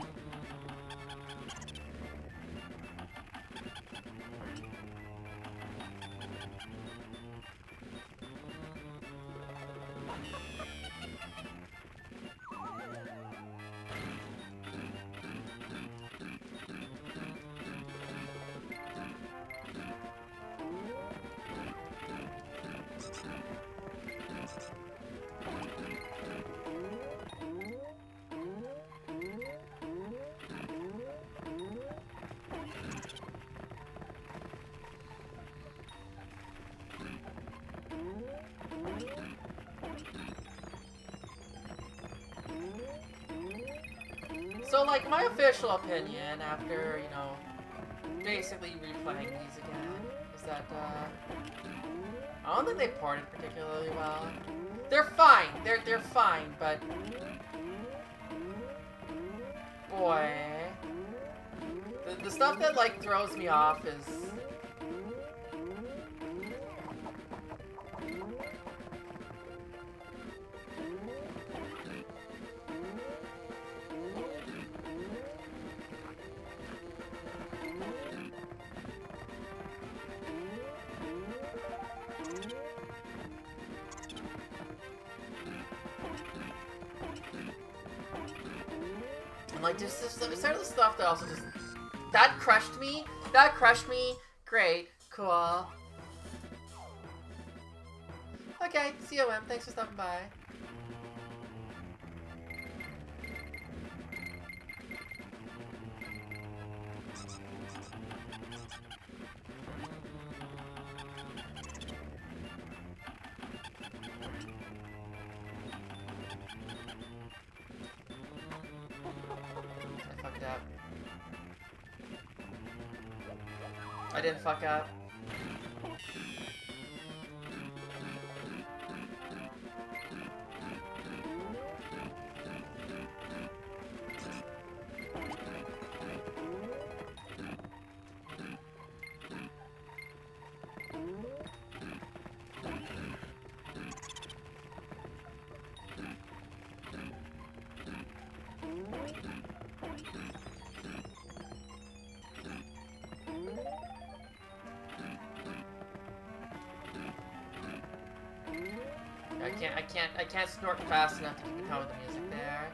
So, like, my official opinion after, you know, basically replaying these again, is that, I don't think they ported particularly well. They're fine, they're fine, but boy, the stuff that, like, throws me off is and like just some of the stuff that also just that crushed me. That crushed me. Great, cool. Okay, see you, Em. Thanks for stopping by. I fucked up. I didn't fuck up. I can't snort fast enough to keep count with the music there.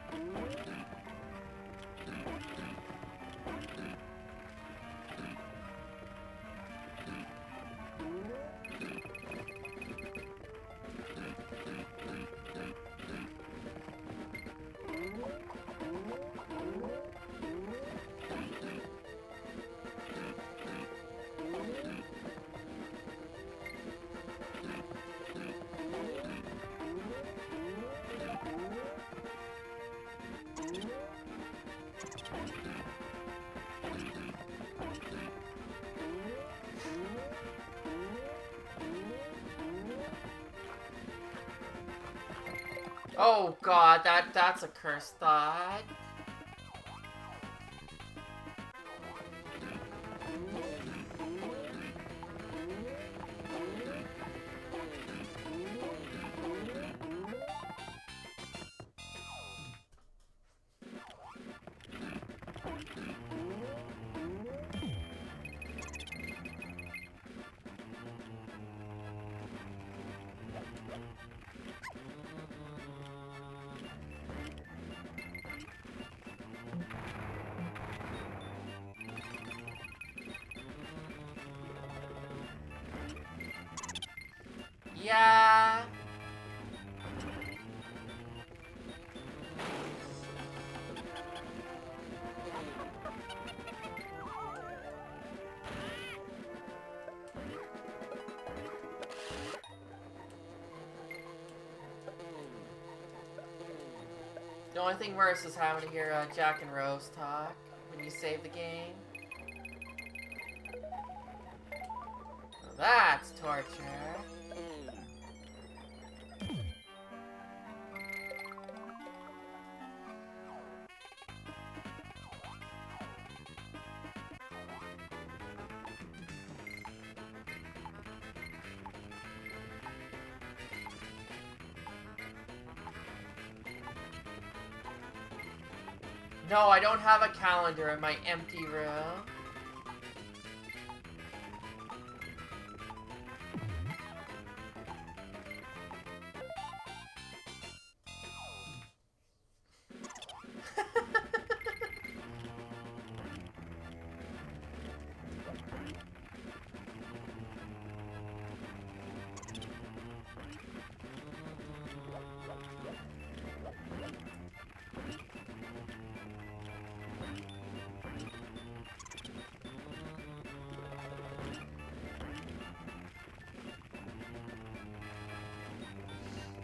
Oh god, that's a cursed thought. Yeah. The only thing worse is having to hear Jack and Rose talk when you save the game. Well, that's torture. No, I don't have a calendar in my empty room.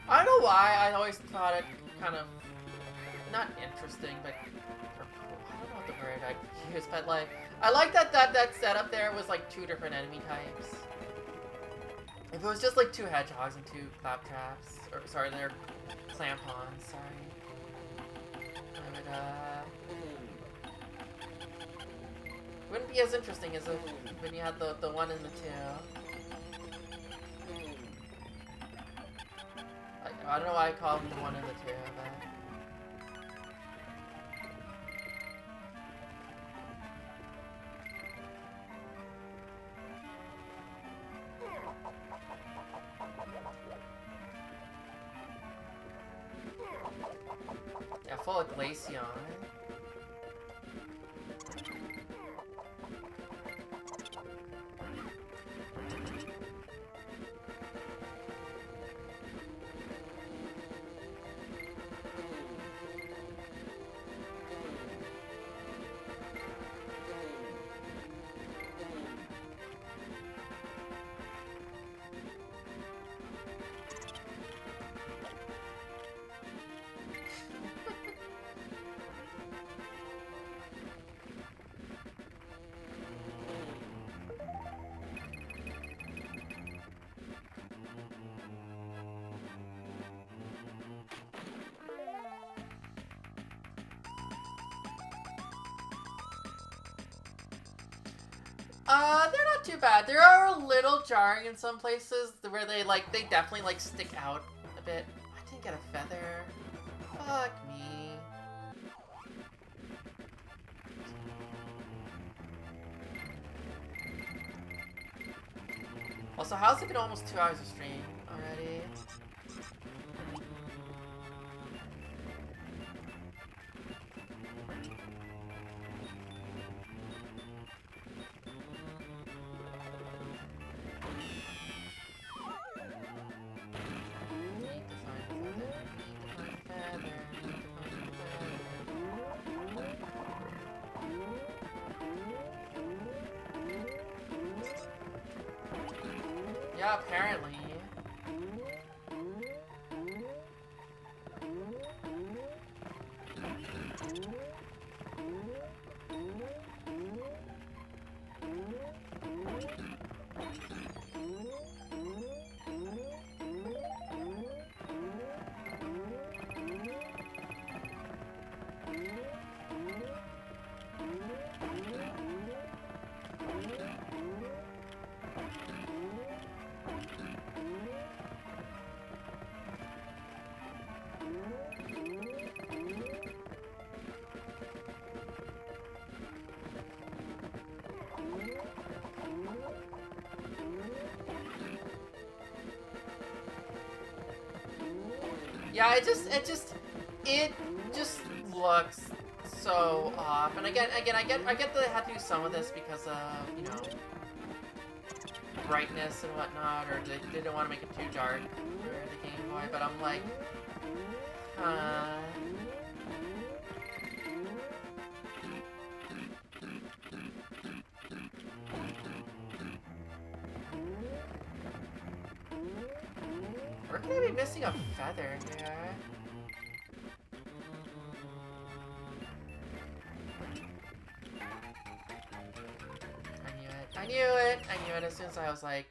I don't know why, I always thought it kind of, not interesting, but, or cool. I don't know what the word I use, but like, I like that setup there was like 2 different enemy types. If it was just like 2 hedgehogs and 2 claptraps, or sorry, they're clampons, sorry. I would, wouldn't be as interesting as if when you had the 1 and the 2. I don't know why I call them the 1 and the 2, but... Yeah, full of Glaceon. They're not too bad. They are a little jarring in some places where they definitely like stick out a bit. I didn't get a feather. Fuck me. Also, how's it been almost 2 hours of stream already? Yeah, apparently. Yeah, it just looks so off. And again, I get that they had to do some of this because of, you know, brightness and whatnot, or they didn't want to make it too dark for the Game Boy. But I'm like, where could I be missing a feather here? I knew it as soon as I was like,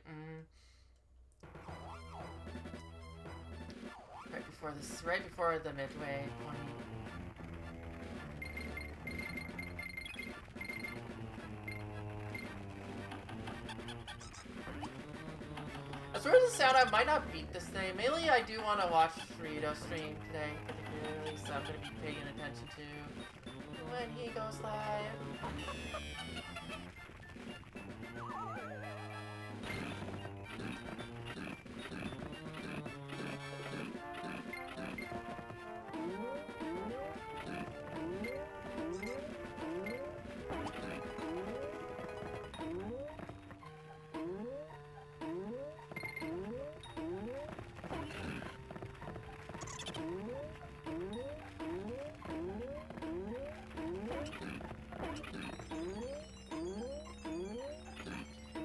right before the midway point. As far as the sound, I might not beat this thing. Mainly, I do want to watch Rito stream today, particularly, so I'm going to be paying attention to when he goes live.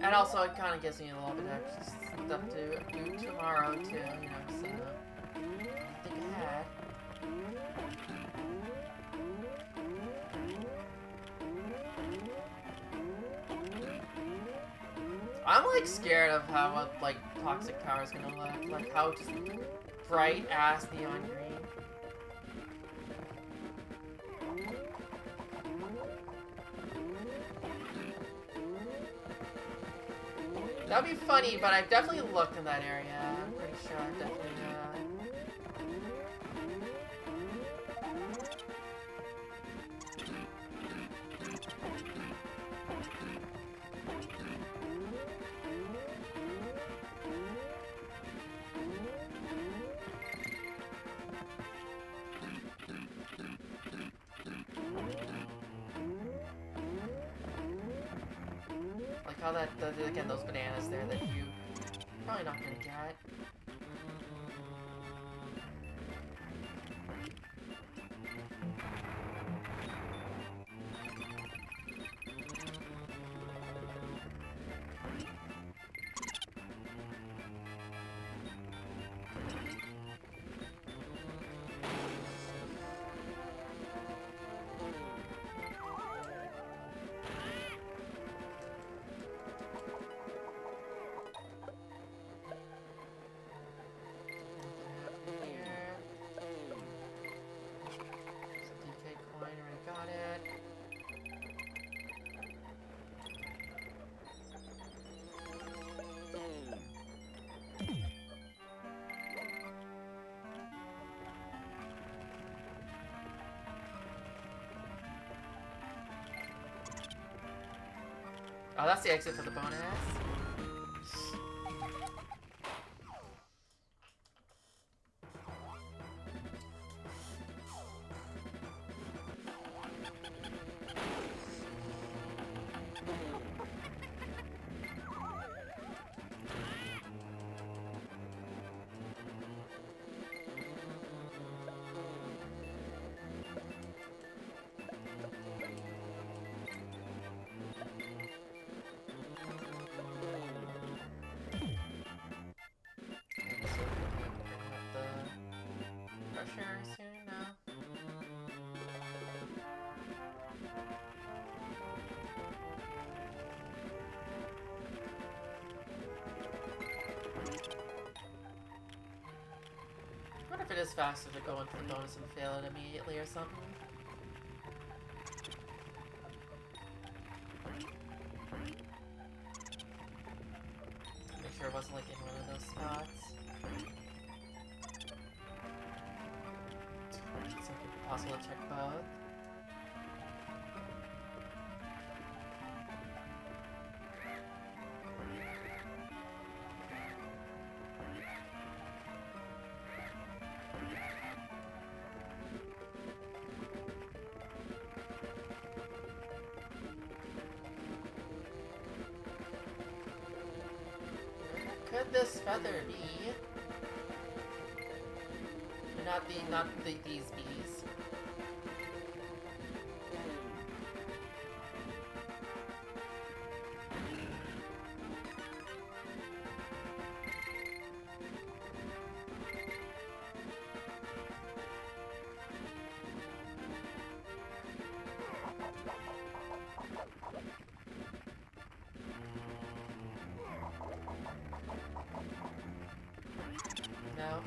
And also, it kind of gives me a little bit of extra stuff to do tomorrow, too, you know, so think ahead. I'm, like, scared of how, like, Toxic Tower is gonna look. Like, how just bright-ass neon green. That'd be funny, but I've definitely looked in that area. I'm pretty sure I've definitely, like how that, again, those bananas there that you probably not gonna get. Oh, that's the exit for the bonus. Soon now. I wonder if it is faster to go into the bonus and fail it immediately or something. Make sure it wasn't like in one of those spots. It's like possible to check both. could this feather be? Not these bees. No.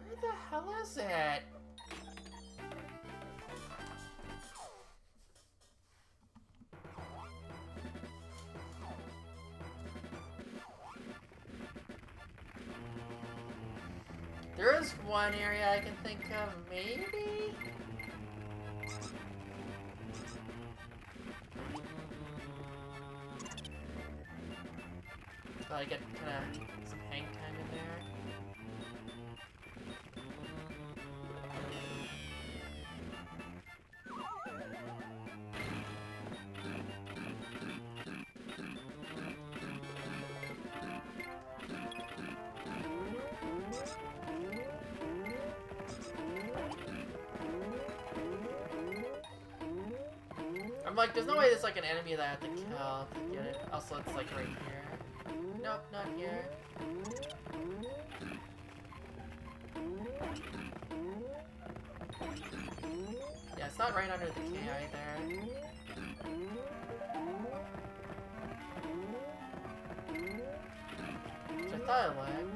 Where the hell is it? There is one area I can think of, maybe? So I get kinda some hang time in there. I'm like, there's no way there's like an enemy that I have to kill to get it. Also, it's like right here. Nope, not here. Yeah, it's not right under the K either. Which I thought it would.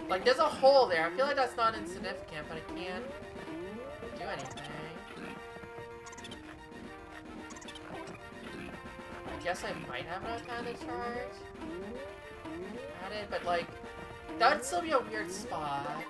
Like, there's a hole there. I feel like that's not insignificant, but I can't do anything. I guess I might have enough time to charge at it, but like, that would still be a weird spot.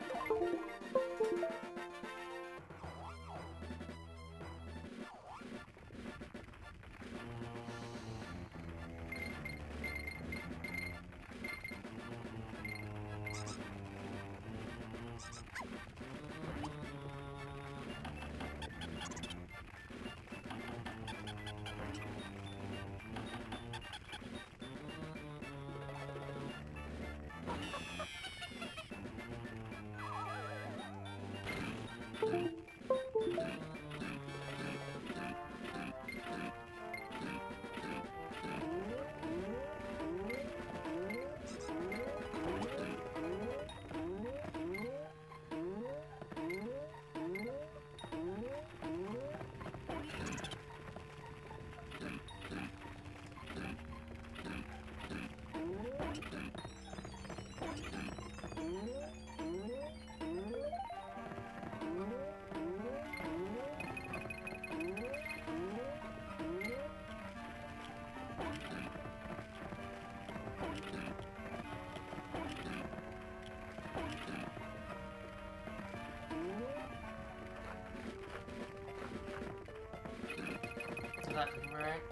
Does that work?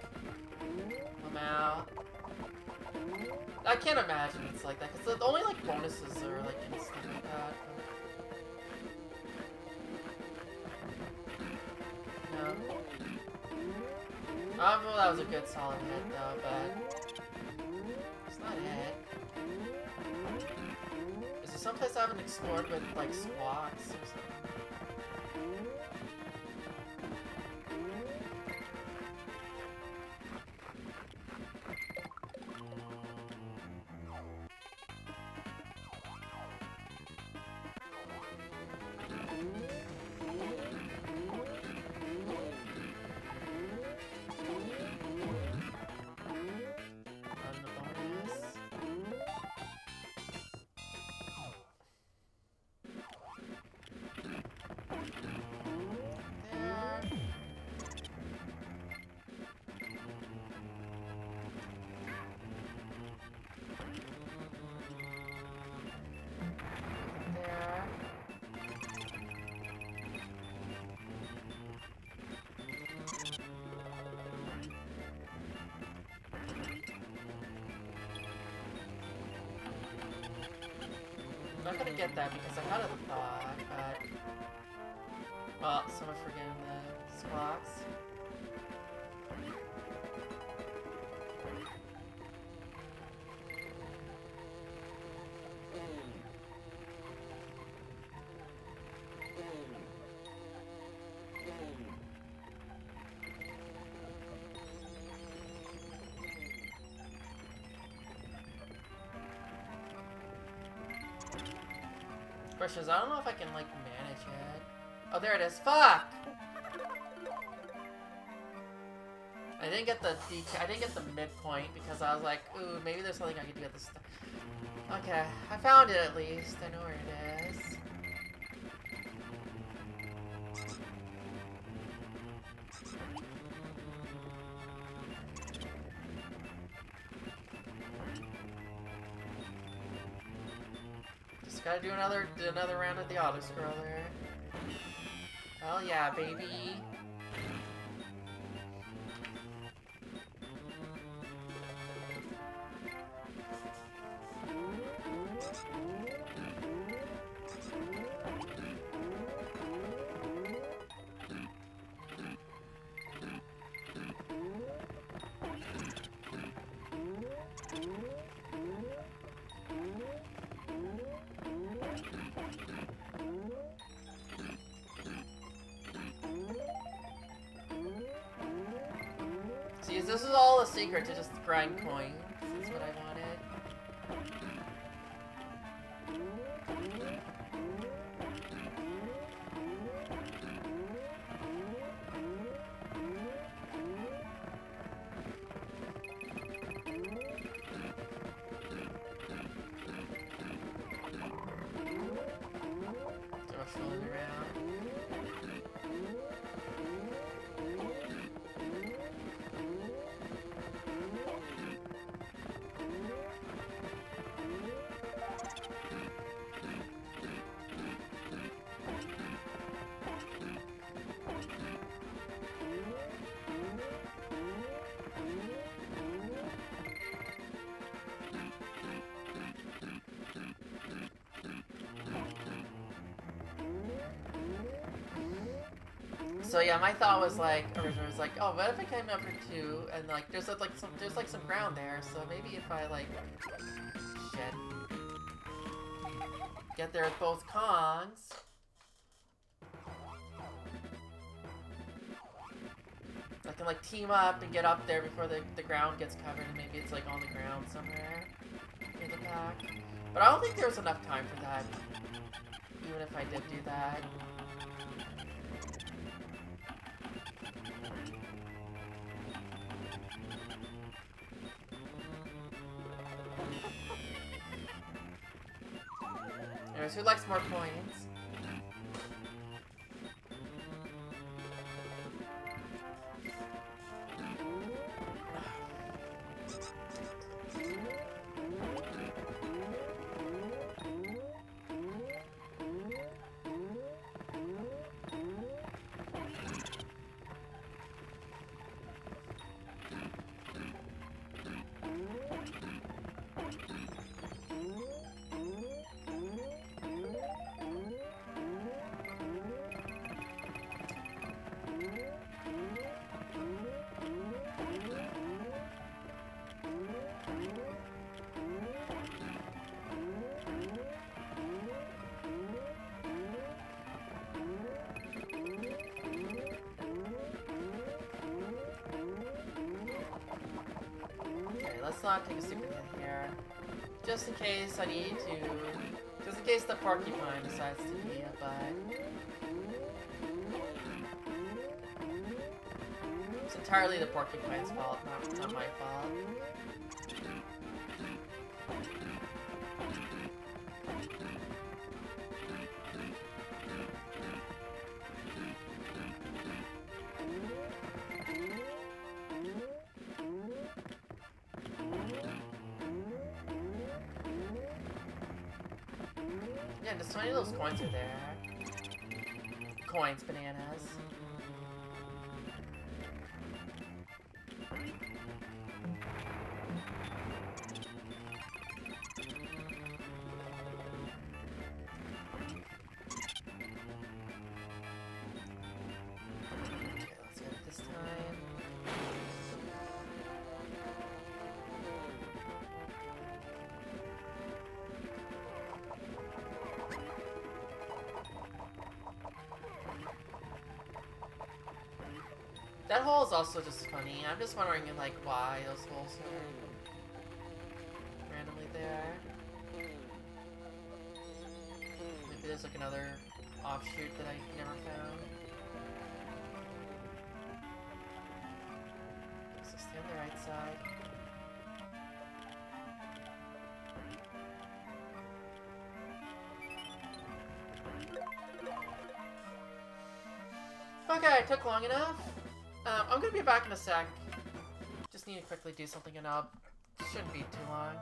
I'm out. I can't imagine it's like that, because the only like bonuses are like instant like that. No. Well, that was a good solid hit though, but it's not it. Is there someplace I haven't explored with like squawks or something? not gonna get that because I had a thought, but... Well, so much for getting the spots. Question is, I don't know if I can, like, manage it. Oh, there it is. Fuck! I didn't get the midpoint because I was like, ooh, maybe there's something I can do at this. Okay, I found it at least. I know where it is. Just gotta do another round at the auto scroller. Hell yeah, baby. See, this is all a secret to just grind coins. That's what I wanted. So much fooling around. So yeah, my thought was like, originally was like, oh, what if I came up for 2 and like there's some ground there, so maybe if I like shit. Get there with both Kongs. I can like team up and get up there before the ground gets covered, and maybe it's like on the ground somewhere near the pack. But I don't think there was enough time for that, even if I did do that. Anyways, who likes more coins? Let's not take a super hit here. Just in case I need to. Just in case the porcupine decides to be a butt. It's entirely the porcupine's fault, not my fault. Yeah, just so many of those coins are there. Coins, bananas. That hole is also just funny. I'm just wondering, like, why those holes are randomly there. Maybe there's like another offshoot that I never found. So stay on the right side. Okay, it took long enough. I'm gonna be back in a sec. Just need to quickly do something and shouldn't be too long.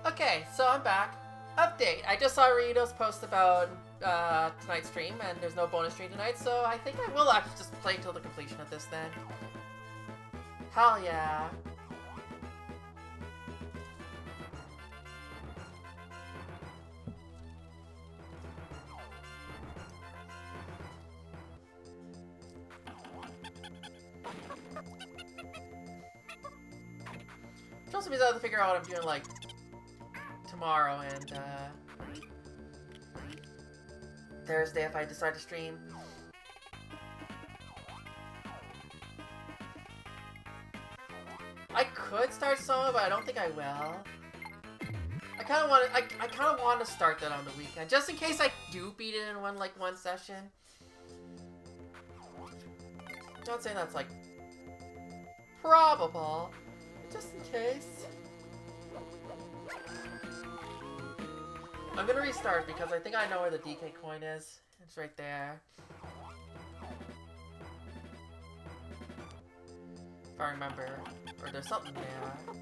Okay, so I'm back. Update. I just saw Rito's post about tonight's stream, and there's no bonus stream tonight, so I think I will actually just play till the completion of this then. Hell yeah. Also means I have to figure out what I'm doing, like, tomorrow and Thursday if I decide to stream. I could start solo, but I don't think I will. I kind of want to start that on the weekend, just in case I do beat it in one session. Not saying that's like probable, just in case. I'm gonna restart because I think I know where the DK coin is. It's right there. If I remember. Or there's something there, I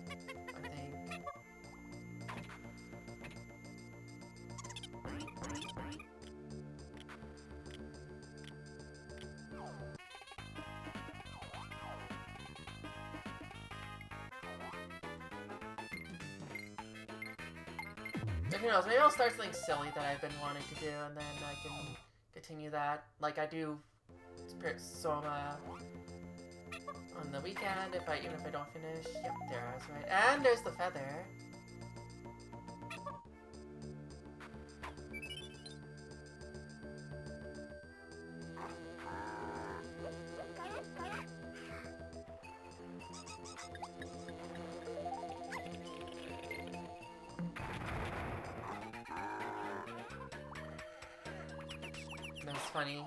think. Who knows, maybe I'll start something silly that I've been wanting to do, and then I can continue that. Like I do Soma on the weekend, even if I don't finish. Yep, there, I was right. And there's the feather. That's funny.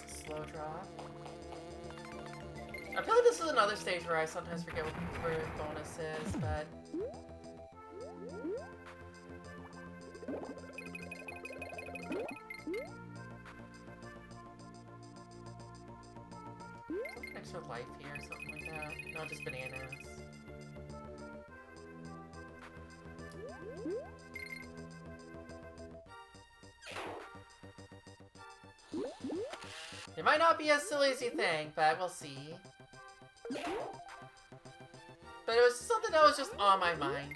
slow drop. I feel like this is another stage where I sometimes forget where bonus is, but... Extra life here, something like that. Not just bananas. It might not be as silly as you think, but we'll see. But it was something that was just on my mind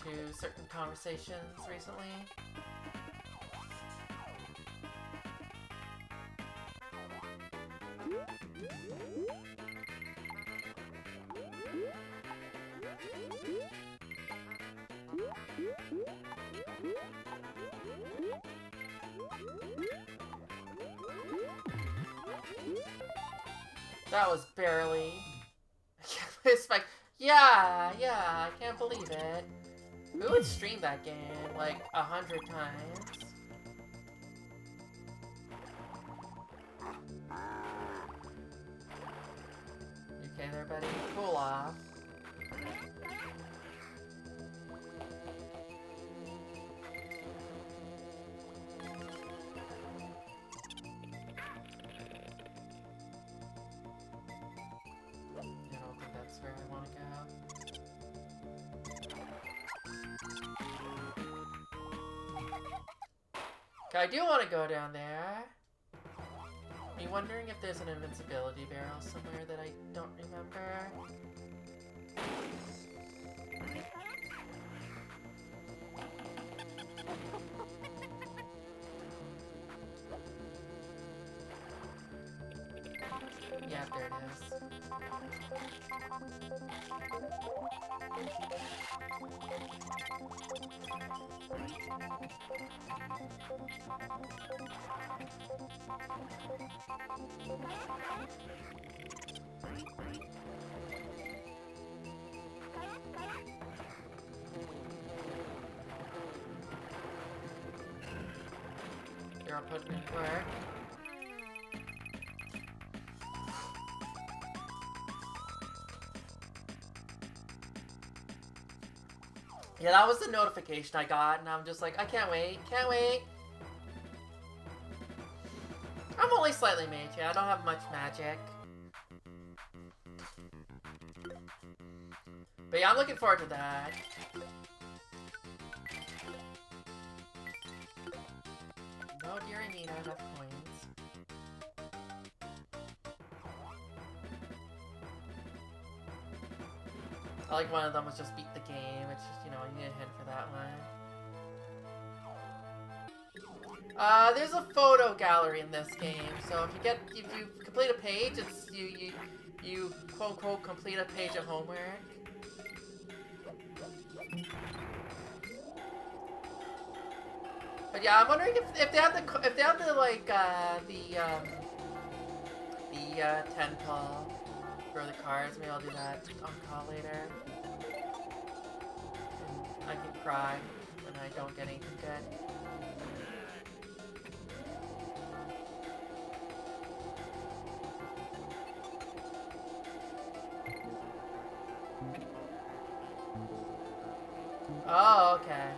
due to certain conversations recently. That was barely... It's like, yeah, I can't believe it. Who would stream that game, like, 100 times? You okay there, buddy? Cool off. Where I want to go. I do want to go down there. I'm wondering if there's an invincibility barrel somewhere that I don't remember. Yeah, there it is. Here, I'll put it in work. Yeah, that was the notification I got, and I'm just like, I can't wait, can't wait. I'm only slightly mage, yeah, I don't have much magic. But yeah, I'm looking forward to that. No, dearie me, not enough coins. I like one of them was just beat the game, which is, you know, you need a hint for that one. There's a photo gallery in this game, so if you complete a page, it's you quote unquote complete a page of homework. But yeah, I'm wondering if they have the like the 10 call for the cards. Maybe I'll do that on call later. And I can cry when I don't get anything good. Oh, okay.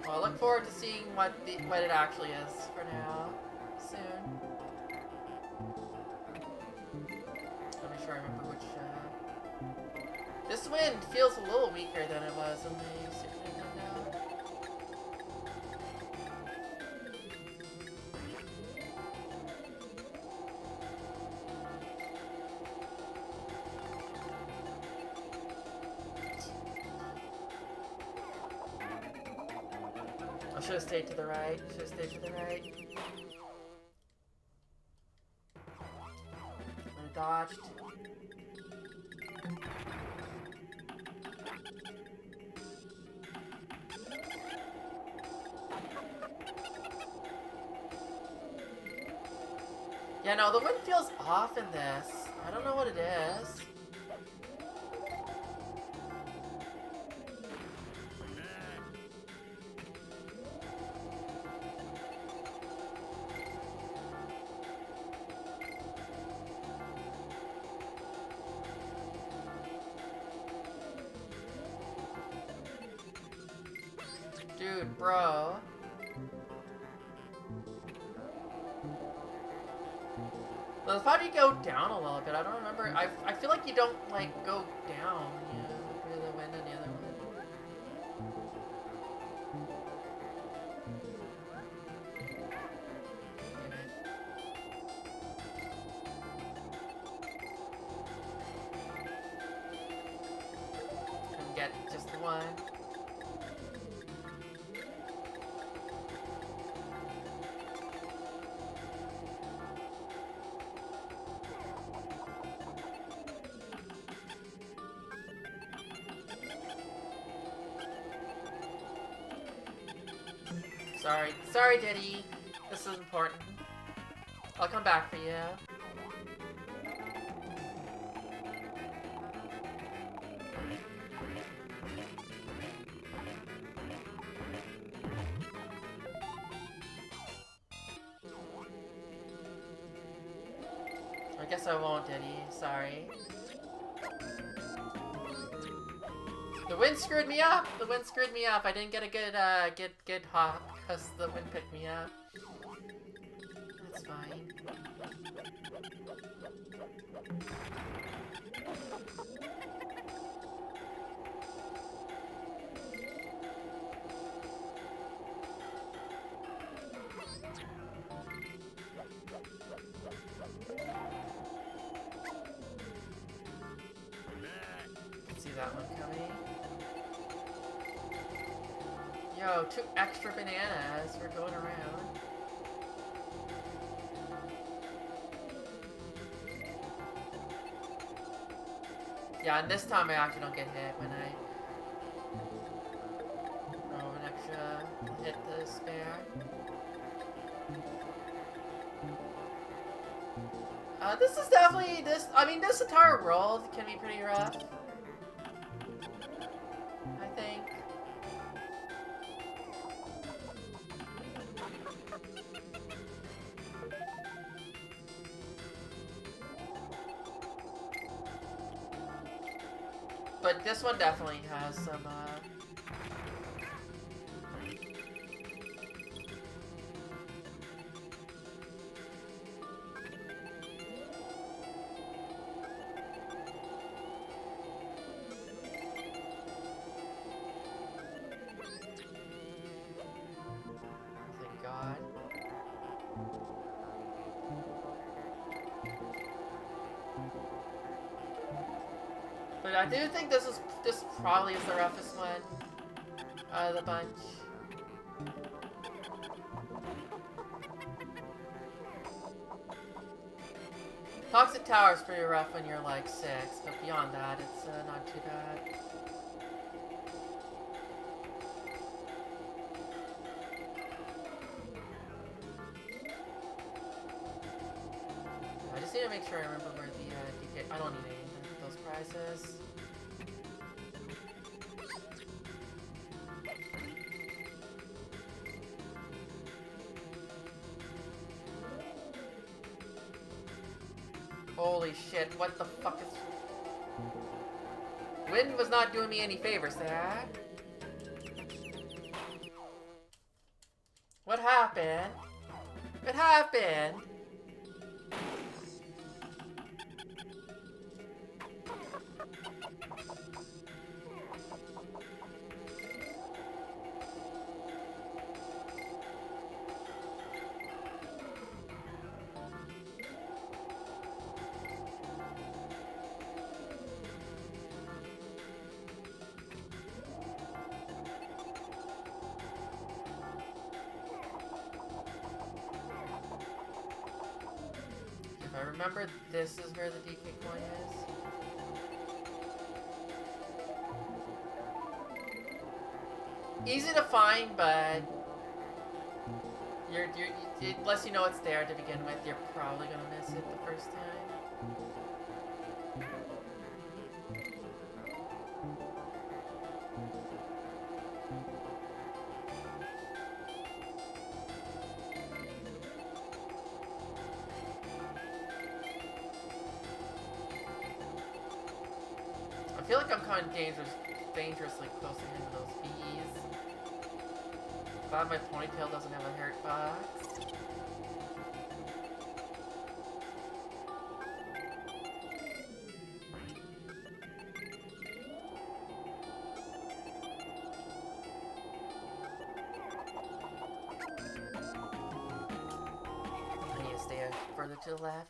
Well, I look forward to seeing what it actually is for now. Soon. Let me sure I remember which. This wind feels a little weaker than it was in the Super Nintendo. I should have stayed to the right. Should have stayed to the right. I'm gonna dodged. Yeah, no, the wind feels off in this. I don't know what it is. shoot, bro. Well, probably go down a little bit. I don't remember. I feel like you don't like go down. Yeah, through the wind and the other one. Can get just one. Sorry, Diddy. This is important. I'll come back for you. I guess I won't, Diddy. Sorry. The wind screwed me up. The wind screwed me up. I didn't get a good hop because the wind picked me up. That's fine. Can see that one coming. Yo, 2 extra bananas for going around. Yeah, and this time I actually don't get hit when I throw an extra hit to spare. This is definitely, I mean, this entire world can be pretty rough. I think. But this one definitely has some, thank God. But I do think this probably is the roughest one out of the bunch. Toxic Tower is pretty rough when you're like 6, but beyond that, it's not too bad. I just need to make sure I remember where the DK. I don't need any of those prizes. Holy shit, what the fuck is... Wind was not doing me any favors there. What happened? What happened? If I remember, this is where the DK coin is. Easy to find, but unless you know it's there to begin with, you're probably gonna miss it the first time. I feel like I'm kind of dangerously close to hitting those bees. Glad my ponytail doesn't have a hurt box. I need to stay further to the left.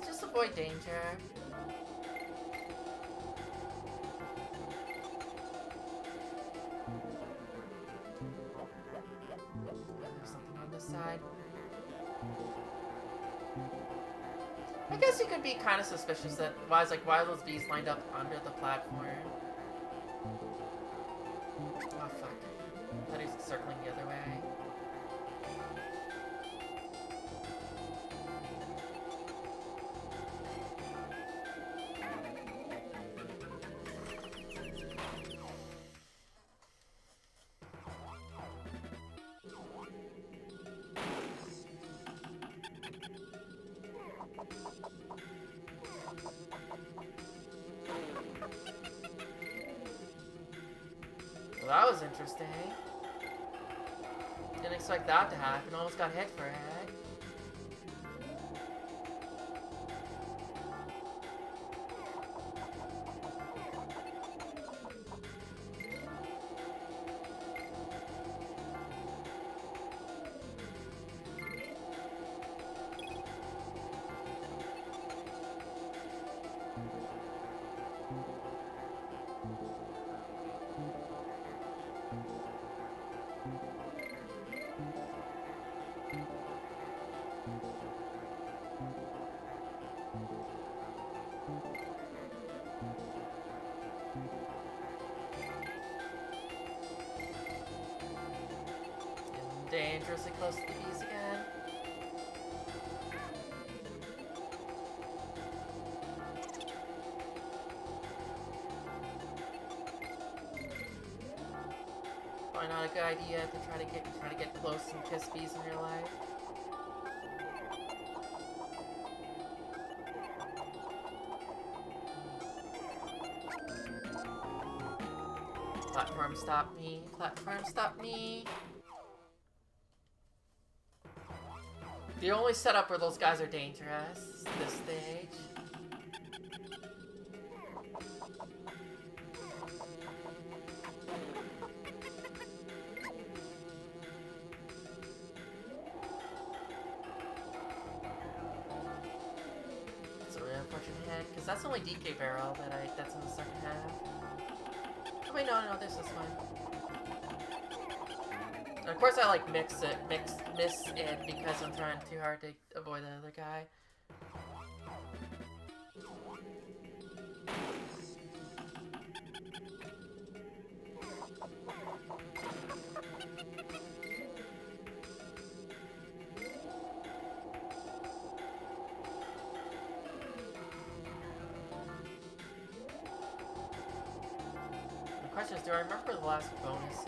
Just avoid danger. There's something on this side. I guess you could be kind of suspicious that why are those bees lined up under the platform? Oh fuck. I thought he was circling the other way. Well, that was interesting. Didn't expect that to happen. Almost got hit for it. Dangerously close to the bees again. Probably not a good idea to try to get close and kiss bees in real life. Platform stop me. Platform stop me. The only setup where those guys are dangerous is this stage. That's a really unfortunate hit, because that's the only DK barrel that's in the second half. Oh wait, no, there's this one. And of course I like miss it because I'm trying too hard to avoid the other guy. The question is, do I remember the last bonuses?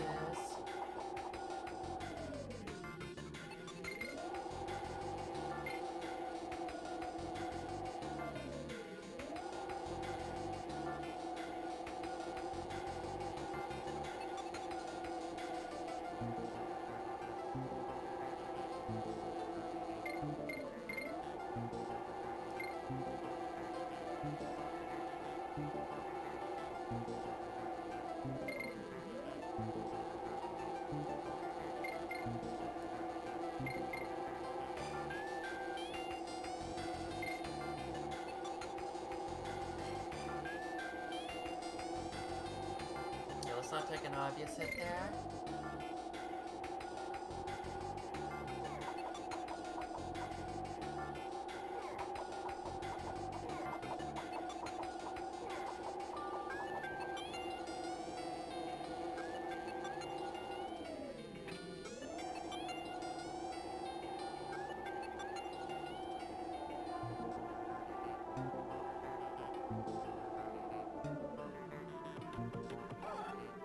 Let's not take an obvious hit there.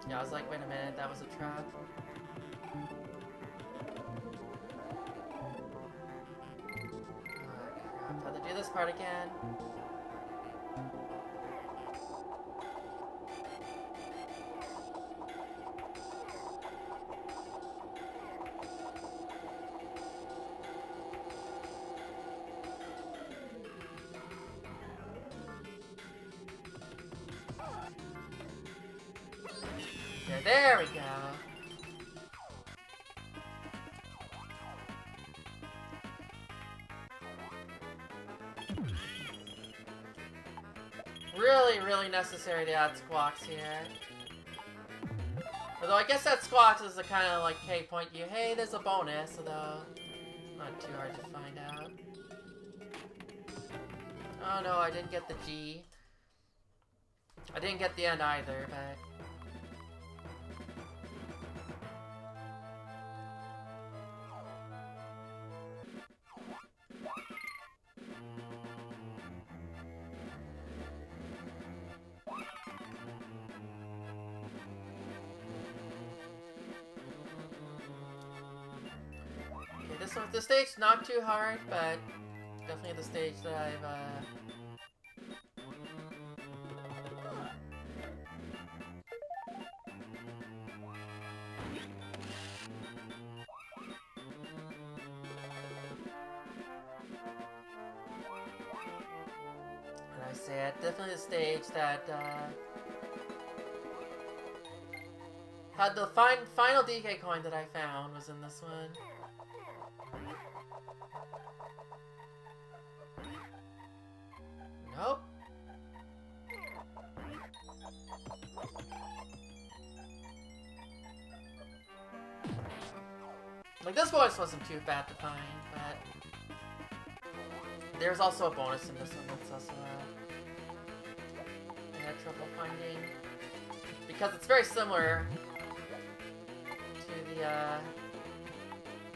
Yeah, I was like, wait a minute, that was a trap. Oh crap, have to do this part again. Okay, there we go. Really, really necessary to add squawks here. Although I guess that squawks is the kind of like, hey, point you, hey, there's a bonus, although not too hard to find out. Oh no, I didn't get the G. I didn't get the end either, but... Okay, this stage not too hard, but definitely the stage that I've I say it, definitely the stage that had the final DK coin that I found was in this one. Nope. Like, this bonus wasn't too bad to find, but... There's also a bonus in this one that's also I had trouble finding. Because it's very similar to the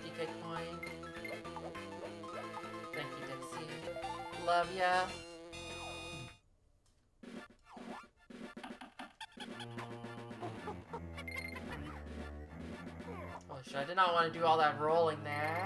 DK coin. Thank you, Dixie. Love ya. Oh shit, I did not want to do all that rolling there.